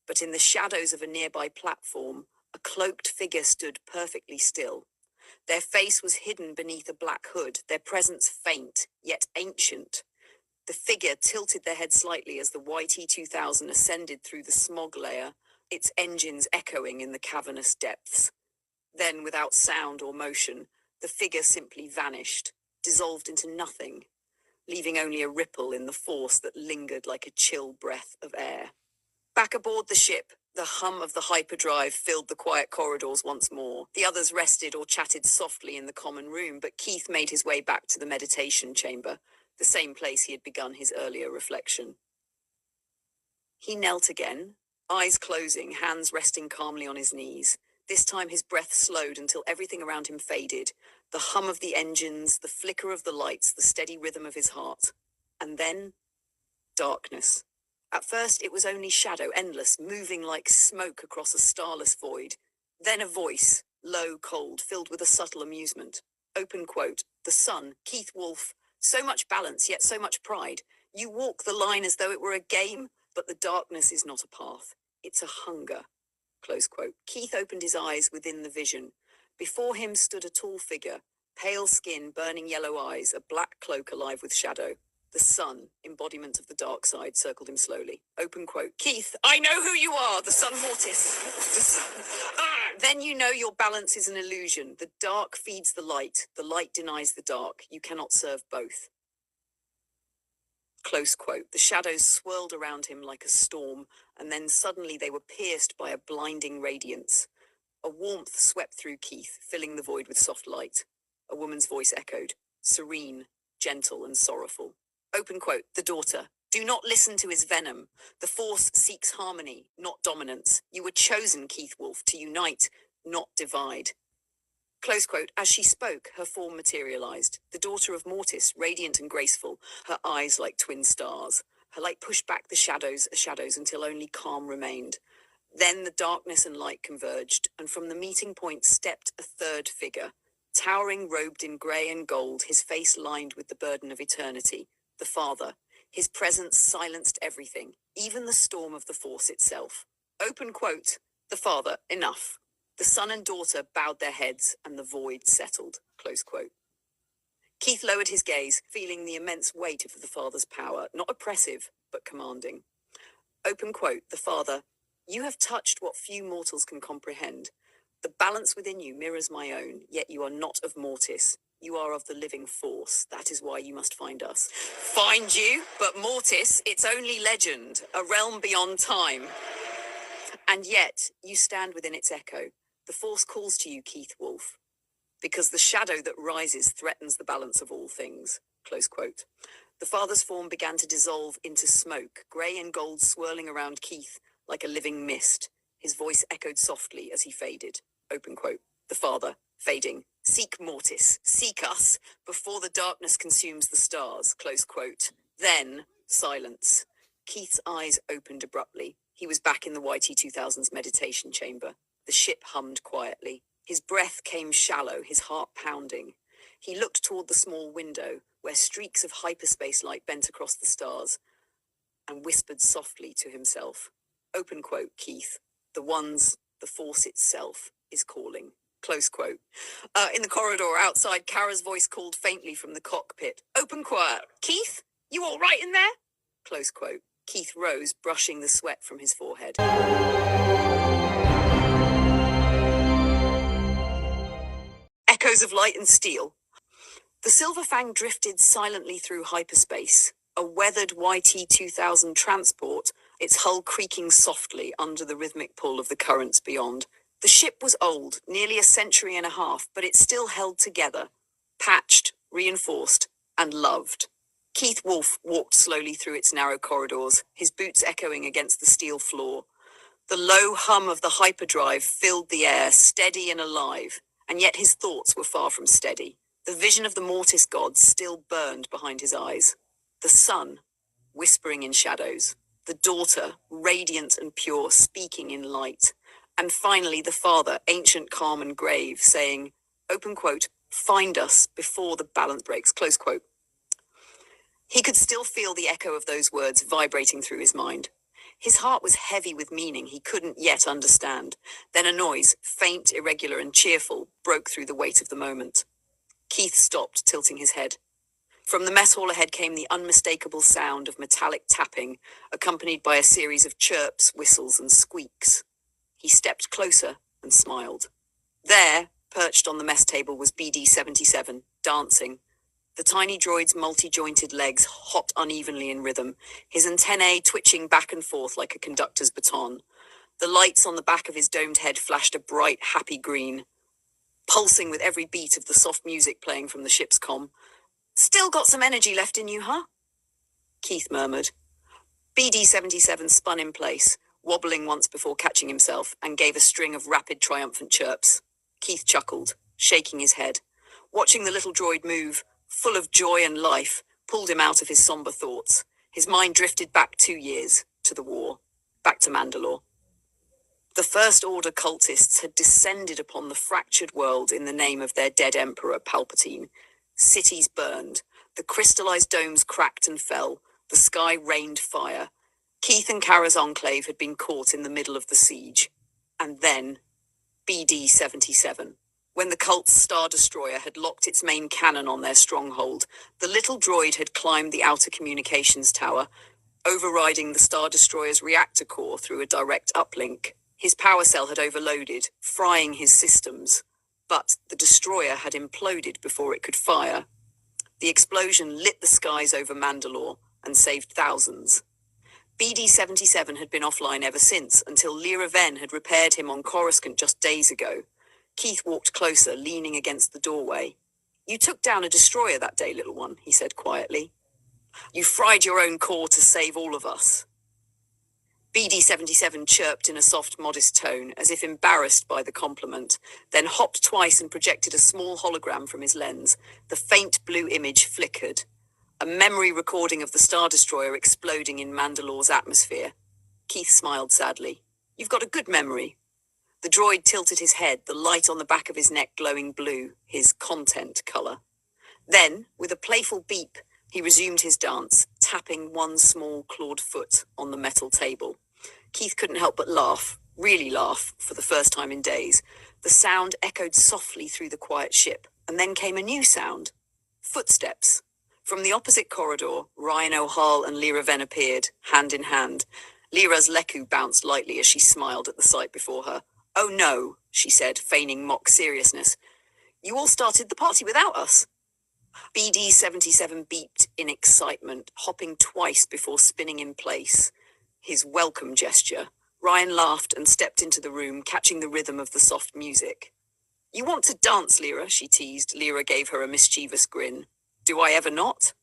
But in the shadows of a nearby platform, a cloaked figure stood perfectly still. Their face was hidden beneath a black hood, their presence faint, yet ancient. The figure tilted their head slightly as the YT-2000 ascended through the smog layer, its engines echoing in the cavernous depths. Then, without sound or motion, the figure simply vanished, dissolved into nothing, leaving only a ripple in the force that lingered like a chill breath of air. Back aboard the ship, the hum of the hyperdrive filled the quiet corridors once more. The others rested or chatted softly in the common room, but Keith made his way back to the meditation chamber, the same place he had begun his earlier reflection. He knelt again, eyes closing, hands resting calmly on his knees. This time his breath slowed until everything around him faded. The hum of the engines, the flicker of the lights, the steady rhythm of his heart. And then, darkness. At first it was only shadow, endless, moving like smoke across a starless void. Then a voice, low, cold, filled with a subtle amusement. Open quote, the sun, Keith Wolf. So much balance, yet so much pride. You walk the line as though it were a game, but the darkness is not a path. It's a hunger. Close quote. Keith opened his eyes within the vision. Before him stood a tall figure, pale skin, burning yellow eyes, a black cloak alive with shadow. The sun, embodiment of the dark side, circled him slowly. Open quote. Keith, I know who you are, the sun Mortis. The sun. Then you know your balance is an illusion. The dark feeds the light denies the dark. You cannot serve both. Close quote. The shadows swirled around him like a storm, and then suddenly they were pierced by a blinding radiance. A warmth swept through Keith, filling the void with soft light. A woman's voice echoed, serene, gentle, and sorrowful. Open quote. The daughter. Do not listen to his venom. The Force seeks harmony, not dominance. You were chosen, Keith Wolf, to unite, not divide. Close quote. As she spoke, her form materialized. The daughter of Mortis, radiant and graceful, her eyes like twin stars. Her light pushed back the shadows until only calm remained. Then the darkness and light converged, and from the meeting point stepped a third figure. Towering, robed in grey and gold, his face lined with the burden of eternity. The Father. His presence silenced everything, even the storm of the Force itself. Open quote. The Father. Enough. The son and daughter bowed their heads, and the void settled. Close quote. Keith lowered his gaze, feeling the immense weight of the Father's power, not oppressive, but commanding. Open quote. The Father. You have touched what few mortals can comprehend. The balance within you mirrors my own, yet you are not of Mortis. You are of the living Force. That is why you must find us. Find you? But Mortis, it's only legend, a realm beyond time. And yet, you stand within its echo. The Force calls to you, Keith Wolf. Because the shadow that rises threatens the balance of all things. Close quote. The Father's form began to dissolve into smoke, grey and gold swirling around Keith like a living mist. His voice echoed softly as he faded. Open quote. The Father, fading. Seek Mortis, seek us, before the darkness consumes the stars. Close quote. Then, silence. Keith's eyes opened abruptly. He was back in the YT-2000's meditation chamber. The ship hummed quietly. His breath came shallow, his heart pounding. He looked toward the small window, where streaks of hyperspace light bent across the stars, and whispered softly to himself. Open quote, Keith. The Force itself is calling. Close quote. In the corridor outside, Kara's voice called faintly from the cockpit. Open quiet. Keith? You all right in there? Close quote. Keith rose, brushing the sweat from his forehead. Echoes of light and steel. The Silver Fang drifted silently through hyperspace, a weathered YT-2000 transport, its hull creaking softly under the rhythmic pull of the currents beyond. The ship was old, nearly a century and a half, but it still held together, patched, reinforced, and loved. Keith Wolfe walked slowly through its narrow corridors, his boots echoing against the steel floor. The low hum of the hyperdrive filled the air, steady and alive, and yet his thoughts were far from steady. The vision of the Mortis gods still burned behind his eyes. The sun, whispering in shadows. The daughter, radiant and pure, speaking in light. And finally the father, ancient, calm and grave, saying, open quote, find us before the balance breaks, close quote. He could still feel the echo of those words vibrating through his mind. His heart was heavy with meaning he couldn't yet understand. Then a noise, faint, irregular and cheerful, broke through the weight of the moment. Keith stopped, tilting his head. From the mess hall ahead came the unmistakable sound of metallic tapping, accompanied by a series of chirps, whistles, and squeaks. He stepped closer and smiled. There, perched on the mess table, was BD-77, dancing. The tiny droid's multi-jointed legs hopped unevenly in rhythm, his antennae twitching back and forth like a conductor's baton. The lights on the back of his domed head flashed a bright, happy green, pulsing with every beat of the soft music playing from the ship's comm. Still got some energy left in you, huh? Keith murmured. BD-77 spun in place, wobbling once before catching himself, and gave a string of rapid, triumphant chirps. Keith chuckled, shaking his head. Watching the little droid move, full of joy and life, pulled him out of his somber thoughts. His mind drifted back 2 years, to the war, back to Mandalore. The First Order cultists had descended upon the fractured world in the name of their dead emperor, Palpatine. Cities burned, the crystallized domes cracked and fell, the sky rained fire. Keith and Kara's enclave had been caught in the middle of the siege. And then, BD-77. When the cult's Star Destroyer had locked its main cannon on their stronghold, the little droid had climbed the outer communications tower, overriding the Star Destroyer's reactor core through a direct uplink. His power cell had overloaded, frying his systems. But the destroyer had imploded before it could fire. The explosion lit the skies over Mandalore and saved thousands. BD-77 had been offline ever since, until Lyra Ven had repaired him on Coruscant just days ago. Keith walked closer, leaning against the doorway. You took down a destroyer that day, little one, he said quietly. You fried your own core to save all of us. BD-77 chirped in a soft, modest tone, as if embarrassed by the compliment, then hopped twice and projected a small hologram from his lens. The faint blue image flickered. A memory recording of the Star Destroyer exploding in Mandalore's atmosphere. Keith smiled sadly. You've got a good memory. The droid tilted his head, the light on the back of his neck glowing blue, his content color. Then, with a playful beep, he resumed his dance, tapping one small clawed foot on the metal table. Keith couldn't help but laugh, really laugh, for the first time in days. The sound echoed softly through the quiet ship, and then came a new sound. Footsteps. From the opposite corridor, Ryan O'Hall and Lyra Ven appeared, hand in hand. Lyra's Leku bounced lightly as she smiled at the sight before her. Oh no, she said, feigning mock seriousness. You all started the party without us. BD-77 beeped in excitement, hopping twice before spinning in place. His welcome gesture. Ryan laughed and stepped into the room, catching the rhythm of the soft music. You want to dance, Lyra, she teased. Lyra gave her a mischievous grin. Do I ever not?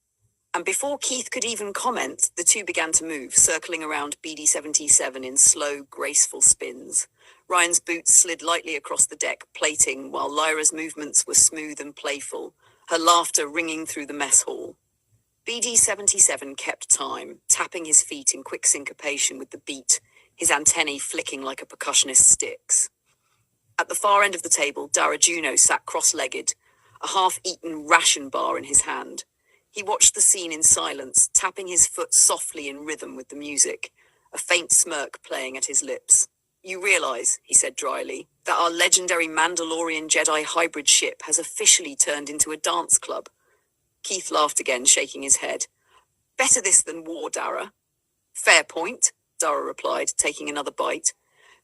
And before Keith could even comment, the two began to move, circling around BD-77 in slow, graceful spins. Ryan's boots slid lightly across the deck, plating, while Lyra's movements were smooth and playful, her laughter ringing through the mess hall. BD-77 kept time, tapping his feet in quick syncopation with the beat, his antennae flicking like a percussionist's sticks. At the far end of the table, Dara Juno sat cross-legged, a half-eaten ration bar in his hand. He watched the scene in silence, tapping his foot softly in rhythm with the music, a faint smirk playing at his lips. You realize, he said dryly, that our legendary Mandalorian Jedi hybrid ship has officially turned into a dance club. Keith laughed again, shaking his head. Better this than war, Dara. Fair point, Dara replied, taking another bite.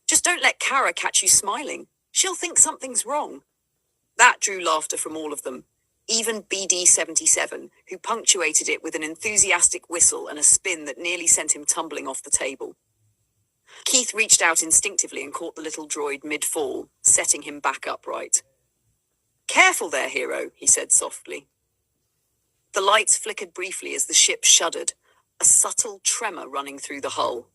Just don't let Kara catch you smiling. She'll think something's wrong. That drew laughter from all of them. Even BD-77, who punctuated it with an enthusiastic whistle and a spin that nearly sent him tumbling off the table. Keith reached out instinctively and caught the little droid mid-fall, setting him back upright. Careful there, hero, he said softly. The lights flickered briefly as the ship shuddered, a subtle tremor running through the hull.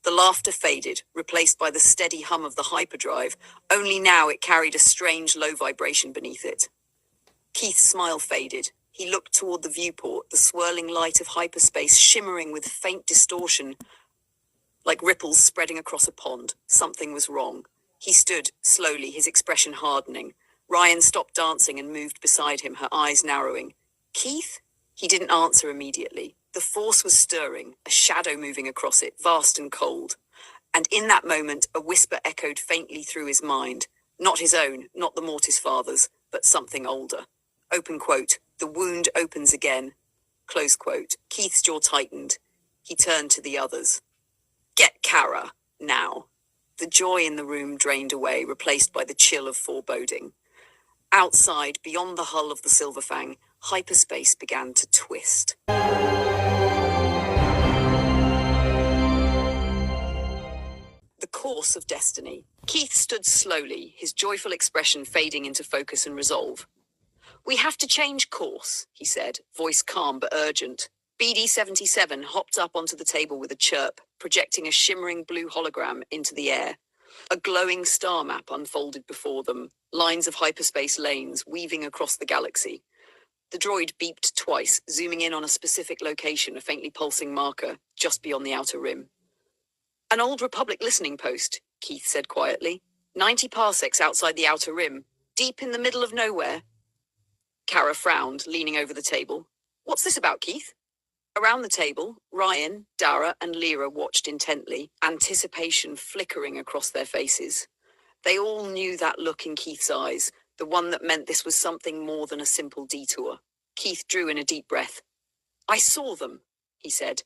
The laughter faded, replaced by the steady hum of the hyperdrive, only now it carried a strange low vibration beneath it. Keith's smile faded. He looked toward the viewport, the swirling light of hyperspace shimmering with faint distortion, like ripples spreading across a pond. Something was wrong. He stood, slowly, his expression hardening. Ryan stopped dancing and moved beside him, her eyes narrowing. Keith? He didn't answer immediately. The force was stirring, a shadow moving across it, vast and cold. And in that moment, a whisper echoed faintly through his mind. Not his own, not the Mortis father's, but something older. Open quote, the wound opens again. Close quote. Keith's jaw tightened. He turned to the others. Get Kara, now. The joy in the room drained away, replaced by the chill of foreboding. Outside, beyond the hull of the Silverfang, hyperspace began to twist. The course of destiny. Keith stood slowly, his joyful expression fading into focus and resolve. We have to change course, he said, voice calm but urgent. BD-77 hopped up onto the table with a chirp, projecting a shimmering blue hologram into the air. A glowing star map unfolded before them, lines of hyperspace lanes weaving across the galaxy. The droid beeped twice, zooming in on a specific location, a faintly pulsing marker, just beyond the outer rim. An old Republic listening post, Keith said quietly. 90 parsecs outside the outer rim, deep in the middle of nowhere. Kara frowned, leaning over the table. What's this about, Keith? Around the table, Ryan, Dara, and Lyra watched intently, anticipation flickering across their faces. They all knew that look in Keith's eyes, the one that meant this was something more than a simple detour. Keith drew in a deep breath. I saw them, he said.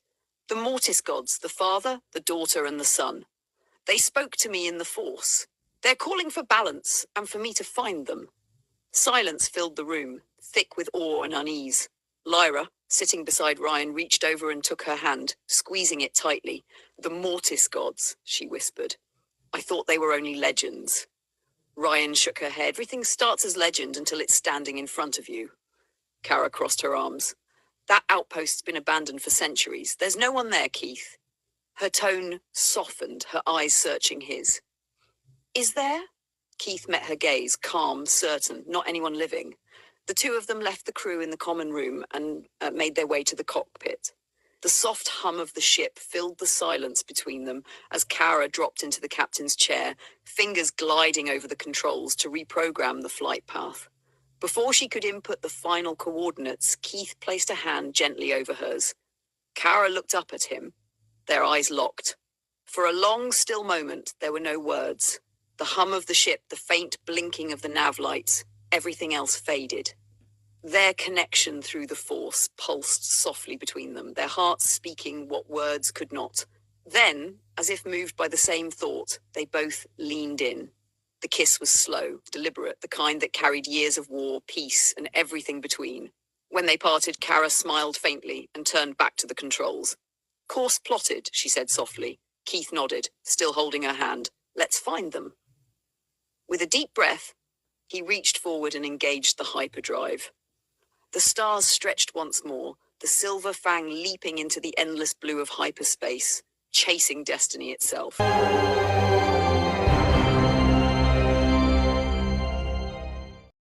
The Mortis gods, the father, the daughter, and the son. They spoke to me in the Force. They're calling for balance, and for me to find them. Silence filled the room, thick with awe and unease. Lyra, sitting beside Ryan, reached over and took her hand, squeezing it tightly. The Mortis gods, she whispered. I thought they were only legends. Ryan shook her head. Everything starts as legend until it's standing in front of you. Kara crossed her arms. That outpost's been abandoned for centuries. There's no one there, Keith. Her tone softened, her eyes searching his. Is there? Keith met her gaze, calm, certain, not anyone living. The two of them left the crew in the common room and made their way to the cockpit. The soft hum of the ship filled the silence between them as Kara dropped into the captain's chair, fingers gliding over the controls to reprogram the flight path. Before she could input the final coordinates, Keith placed a hand gently over hers. Kara looked up at him, their eyes locked. For a long, still moment, there were no words. The hum of the ship, the faint blinking of the nav lights, everything else faded. Their connection through the Force pulsed softly between them, their hearts speaking what words could not. Then, as if moved by the same thought, they both leaned in. The kiss was slow, deliberate, the kind that carried years of war, peace, and everything between. When they parted, Kara smiled faintly and turned back to the controls. Course plotted, she said softly. Keith nodded, still holding her hand. Let's find them. With a deep breath, he reached forward and engaged the hyperdrive. The stars stretched once more, the silver fang leaping into the endless blue of hyperspace, chasing destiny itself.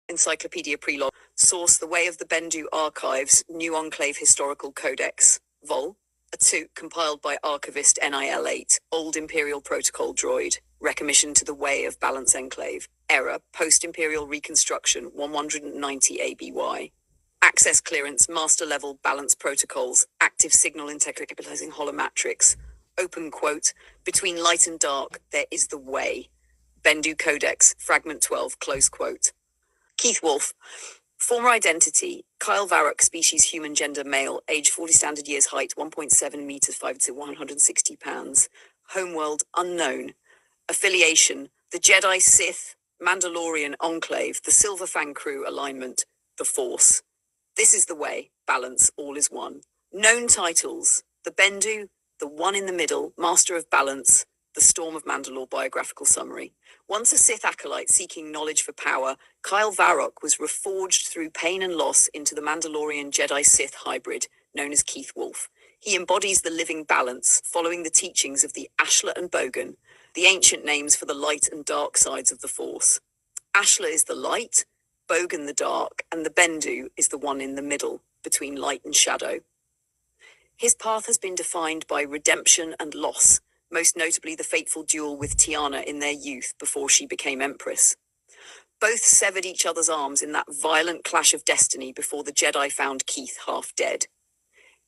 Encyclopedia Prelog. Source: The Way of the Bendu Archives, New Enclave Historical Codex. Vol. A 2, compiled by archivist NIL8, Old Imperial Protocol Droid. Recommission to the Way of Balance Enclave. Error, Post-Imperial Reconstruction, 190 ABY. Access clearance, master level balance protocols, active signal integrabilizing holomatrix. Open quote, between light and dark, there is the way. Bendu Codex, fragment 12, close quote. Keith Wolf. Former identity, Kyle Varrock, species human, gender male, age 40 standard years, height 1.7 meters, 5 to 160 pounds. Homeworld unknown. Affiliation, the Jedi Sith Mandalorian Enclave, the Silver Fang crew alignment, the Force. This is the way, balance, all is one. Known titles, the Bendu, the One in the Middle, Master of Balance, the Storm of Mandalore biographical summary. Once a Sith acolyte seeking knowledge for power, Kyle Varrock was reforged through pain and loss into the Mandalorian Jedi-Sith hybrid, known as Keith Wolf. He embodies the living balance, following the teachings of the Ashla and Bogan, the ancient names for the light and dark sides of the Force. Ashla is the light, Bogan the dark, and the Bendu is the one in the middle, between light and shadow. His path has been defined by redemption and loss, most notably the fateful duel with Tiana in their youth before she became Empress. Both severed each other's arms in that violent clash of destiny before the Jedi found Keith half dead.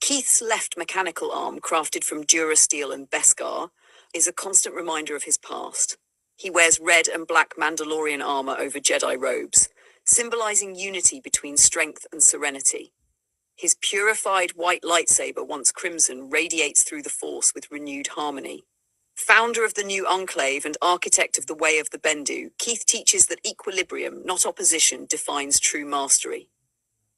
Keith's left mechanical arm, crafted from Durasteel and Beskar, is a constant reminder of his past. He wears red and black Mandalorian armor over Jedi robes, symbolizing unity between strength and serenity. His purified white lightsaber, once crimson, radiates through the Force with renewed harmony. Founder of the new Enclave and architect of the Way of the Bendu, Keith teaches that equilibrium, not opposition, defines true mastery.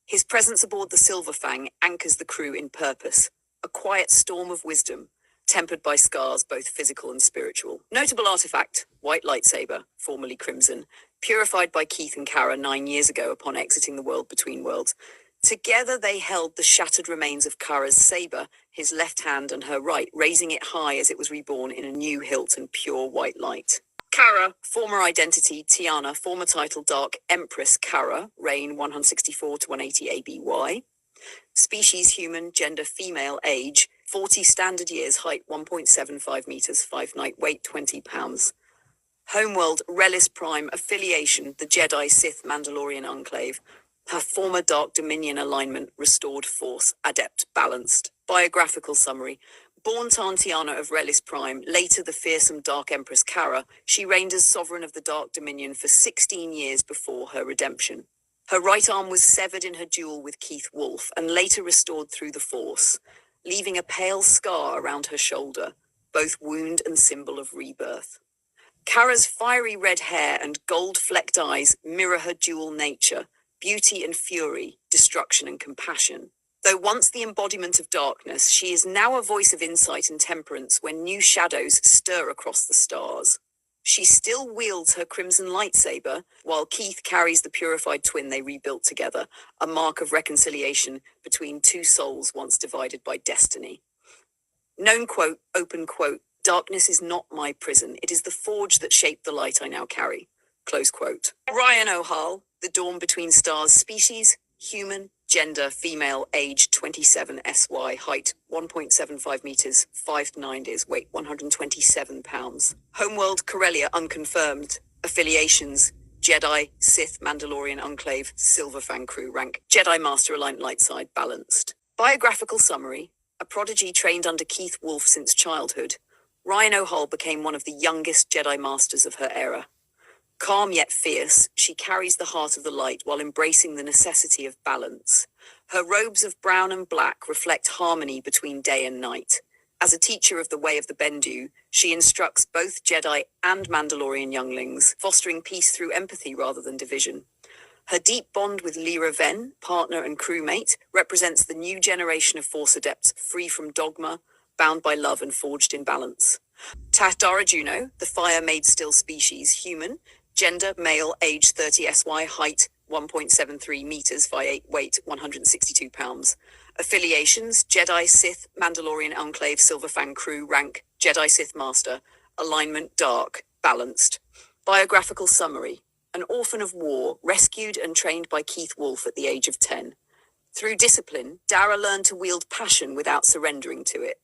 His presence aboard the Silver Fang anchors the crew in purpose, a quiet storm of wisdom, tempered by scars both physical and spiritual. Notable artifact, white lightsaber, formerly crimson, purified by Keith and Kara 9 years ago upon exiting the world between worlds. Together they held the shattered remains of Kara's saber, his left hand and her right, raising it high as it was reborn in a new hilt and pure white light. Kara, former identity, Tiana, former title, Dark Empress Kara, reign 164 to 180 ABY. Species human, gender female, age 40 standard years, height 1.75 meters, 5 night, weight 20 pounds. Homeworld, Relis Prime, affiliation, the Jedi Sith Mandalorian Enclave. Her former Dark Dominion alignment, restored Force, adept, balanced. Biographical summary. Born Tiana of Relis Prime, later the fearsome Dark Empress Kara, she reigned as sovereign of the Dark Dominion for 16 years before her redemption. Her right arm was severed in her duel with Keith Wolf and later restored through the Force, leaving a pale scar around her shoulder, both wound and symbol of rebirth. Kara's fiery red hair and gold-flecked eyes mirror her dual nature, beauty and fury, destruction and compassion. Though once the embodiment of darkness, she is now a voice of insight and temperance when new shadows stir across the stars. She still wields her crimson lightsaber, while Keith carries the purified twin they rebuilt together, a mark of reconciliation between two souls once divided by destiny. Known quote, open quote, darkness is not my prison, it is the forge that shaped the light I now carry. Close quote. Ryan O'Hall, The Dawn Between Stars, species, human, gender, female, age 27 SY, height 1.75 meters, 5 to 9 days, weight 127 pounds. Homeworld, Corellia, unconfirmed. Affiliations, Jedi, Sith, Mandalorian Enclave, Silver Fang crew, rank, Jedi Master aligned light side, balanced. Biographical summary, a prodigy trained under Keith Wolf since childhood, Ryan O'Hall became one of the youngest Jedi Masters of her era. Calm yet fierce, she carries the heart of the light while embracing the necessity of balance. Her robes of brown and black reflect harmony between day and night. As a teacher of the Way of the Bendu, she instructs both Jedi and Mandalorian younglings, fostering peace through empathy rather than division. Her deep bond with Lyra Ven, partner and crewmate, represents the new generation of Force adepts free from dogma, bound by love and forged in balance. Tahdara Juno, the fire-made still species, human, gender, male, age 30 SY, height 1.73 meters, 5'8", weight 162 pounds. Affiliations, Jedi, Sith, Mandalorian Enclave, Silver Fang crew, rank, Jedi Sith Master, alignment, dark, balanced. Biographical summary, an orphan of war, rescued and trained by Keith Wolf at the age of 10. Through discipline, Dara learned to wield passion without surrendering to it.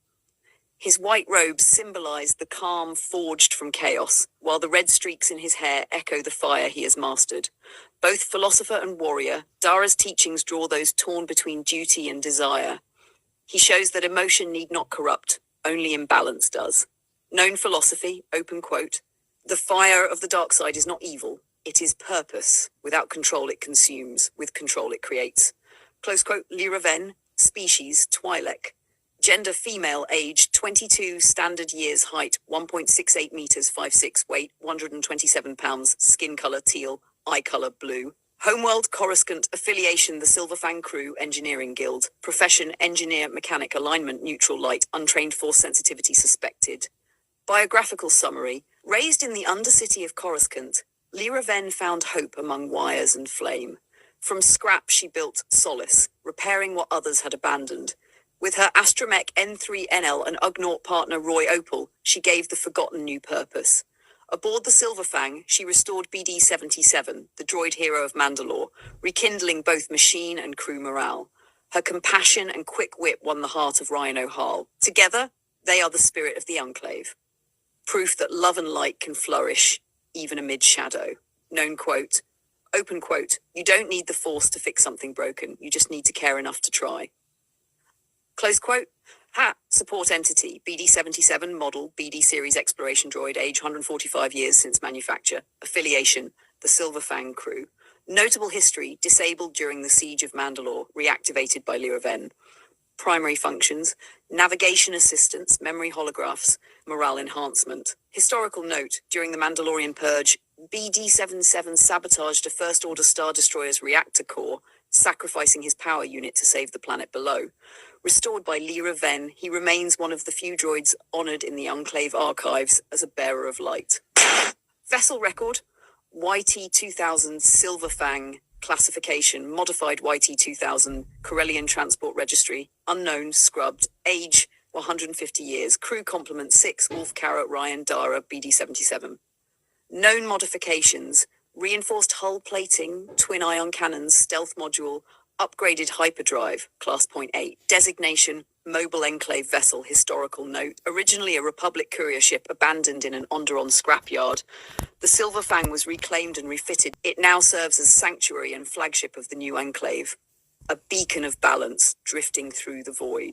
His white robes symbolize the calm forged from chaos, while the red streaks in his hair echo the fire he has mastered. Both philosopher and warrior, Dara's teachings draw those torn between duty and desire. He shows that emotion need not corrupt, only imbalance does. Known philosophy, open quote, the fire of the dark side is not evil, It is purpose. Without control, it consumes. With control, it creates. Close quote, Lyra Venn, species, Twi'lek. Gender female, age 22, standard years, height 1.68 meters, 5'6", weight 127 pounds, skin color teal, eye color blue. Homeworld Coruscant, affiliation the Silverfang Crew, Engineering Guild. Profession, engineer, mechanic, alignment, neutral light, untrained force sensitivity suspected. Biographical summary. Raised in the Undercity of Coruscant, Lyra Venn found hope among wires and flame. From scrap she built Solace, repairing what others had abandoned. With her Astromech N3NL and Ugnaught partner Roy Opal, she gave the forgotten new purpose. Aboard the Silverfang, she restored BD-77, the droid hero of Mandalore, rekindling both machine and crew morale. Her compassion and quick wit won the heart of Ryan O'Hall. Together, they are the spirit of the Enclave. Proof that love and light can flourish, even amid shadow. Known quote, open quote, you don't need the Force to fix something broken, you just need to care enough to try. Close quote. Support entity, BD-77 model, BD series exploration droid, age 145 years since manufacture. Affiliation, the Silverfang Crew. Notable history, disabled during the Siege of Mandalore, reactivated by Lyra Venn. Primary functions, navigation assistance, memory holographs, morale enhancement. Historical note, during the Mandalorian Purge, BD-77 sabotaged a First Order Star Destroyer's reactor core, sacrificing his power unit to save the planet below. Restored by Lyra Venn, he remains one of the few droids honored in the Enclave archives as a bearer of light. Vessel record, YT-2000 Silverfang, classification, modified YT-2000, Corellian Transport Registry, unknown, scrubbed, age 150 years, crew complement 6, Wolf Carrot, Ryan Dara, BD-77. Known modifications, reinforced hull plating, twin ion cannons, stealth module, upgraded hyperdrive, class .8. Designation, mobile enclave vessel. Historical note, originally a Republic courier ship abandoned in an Onderon scrapyard. The Silverfang was reclaimed and refitted. It now serves as sanctuary and flagship of the new enclave. A beacon of balance drifting through the void.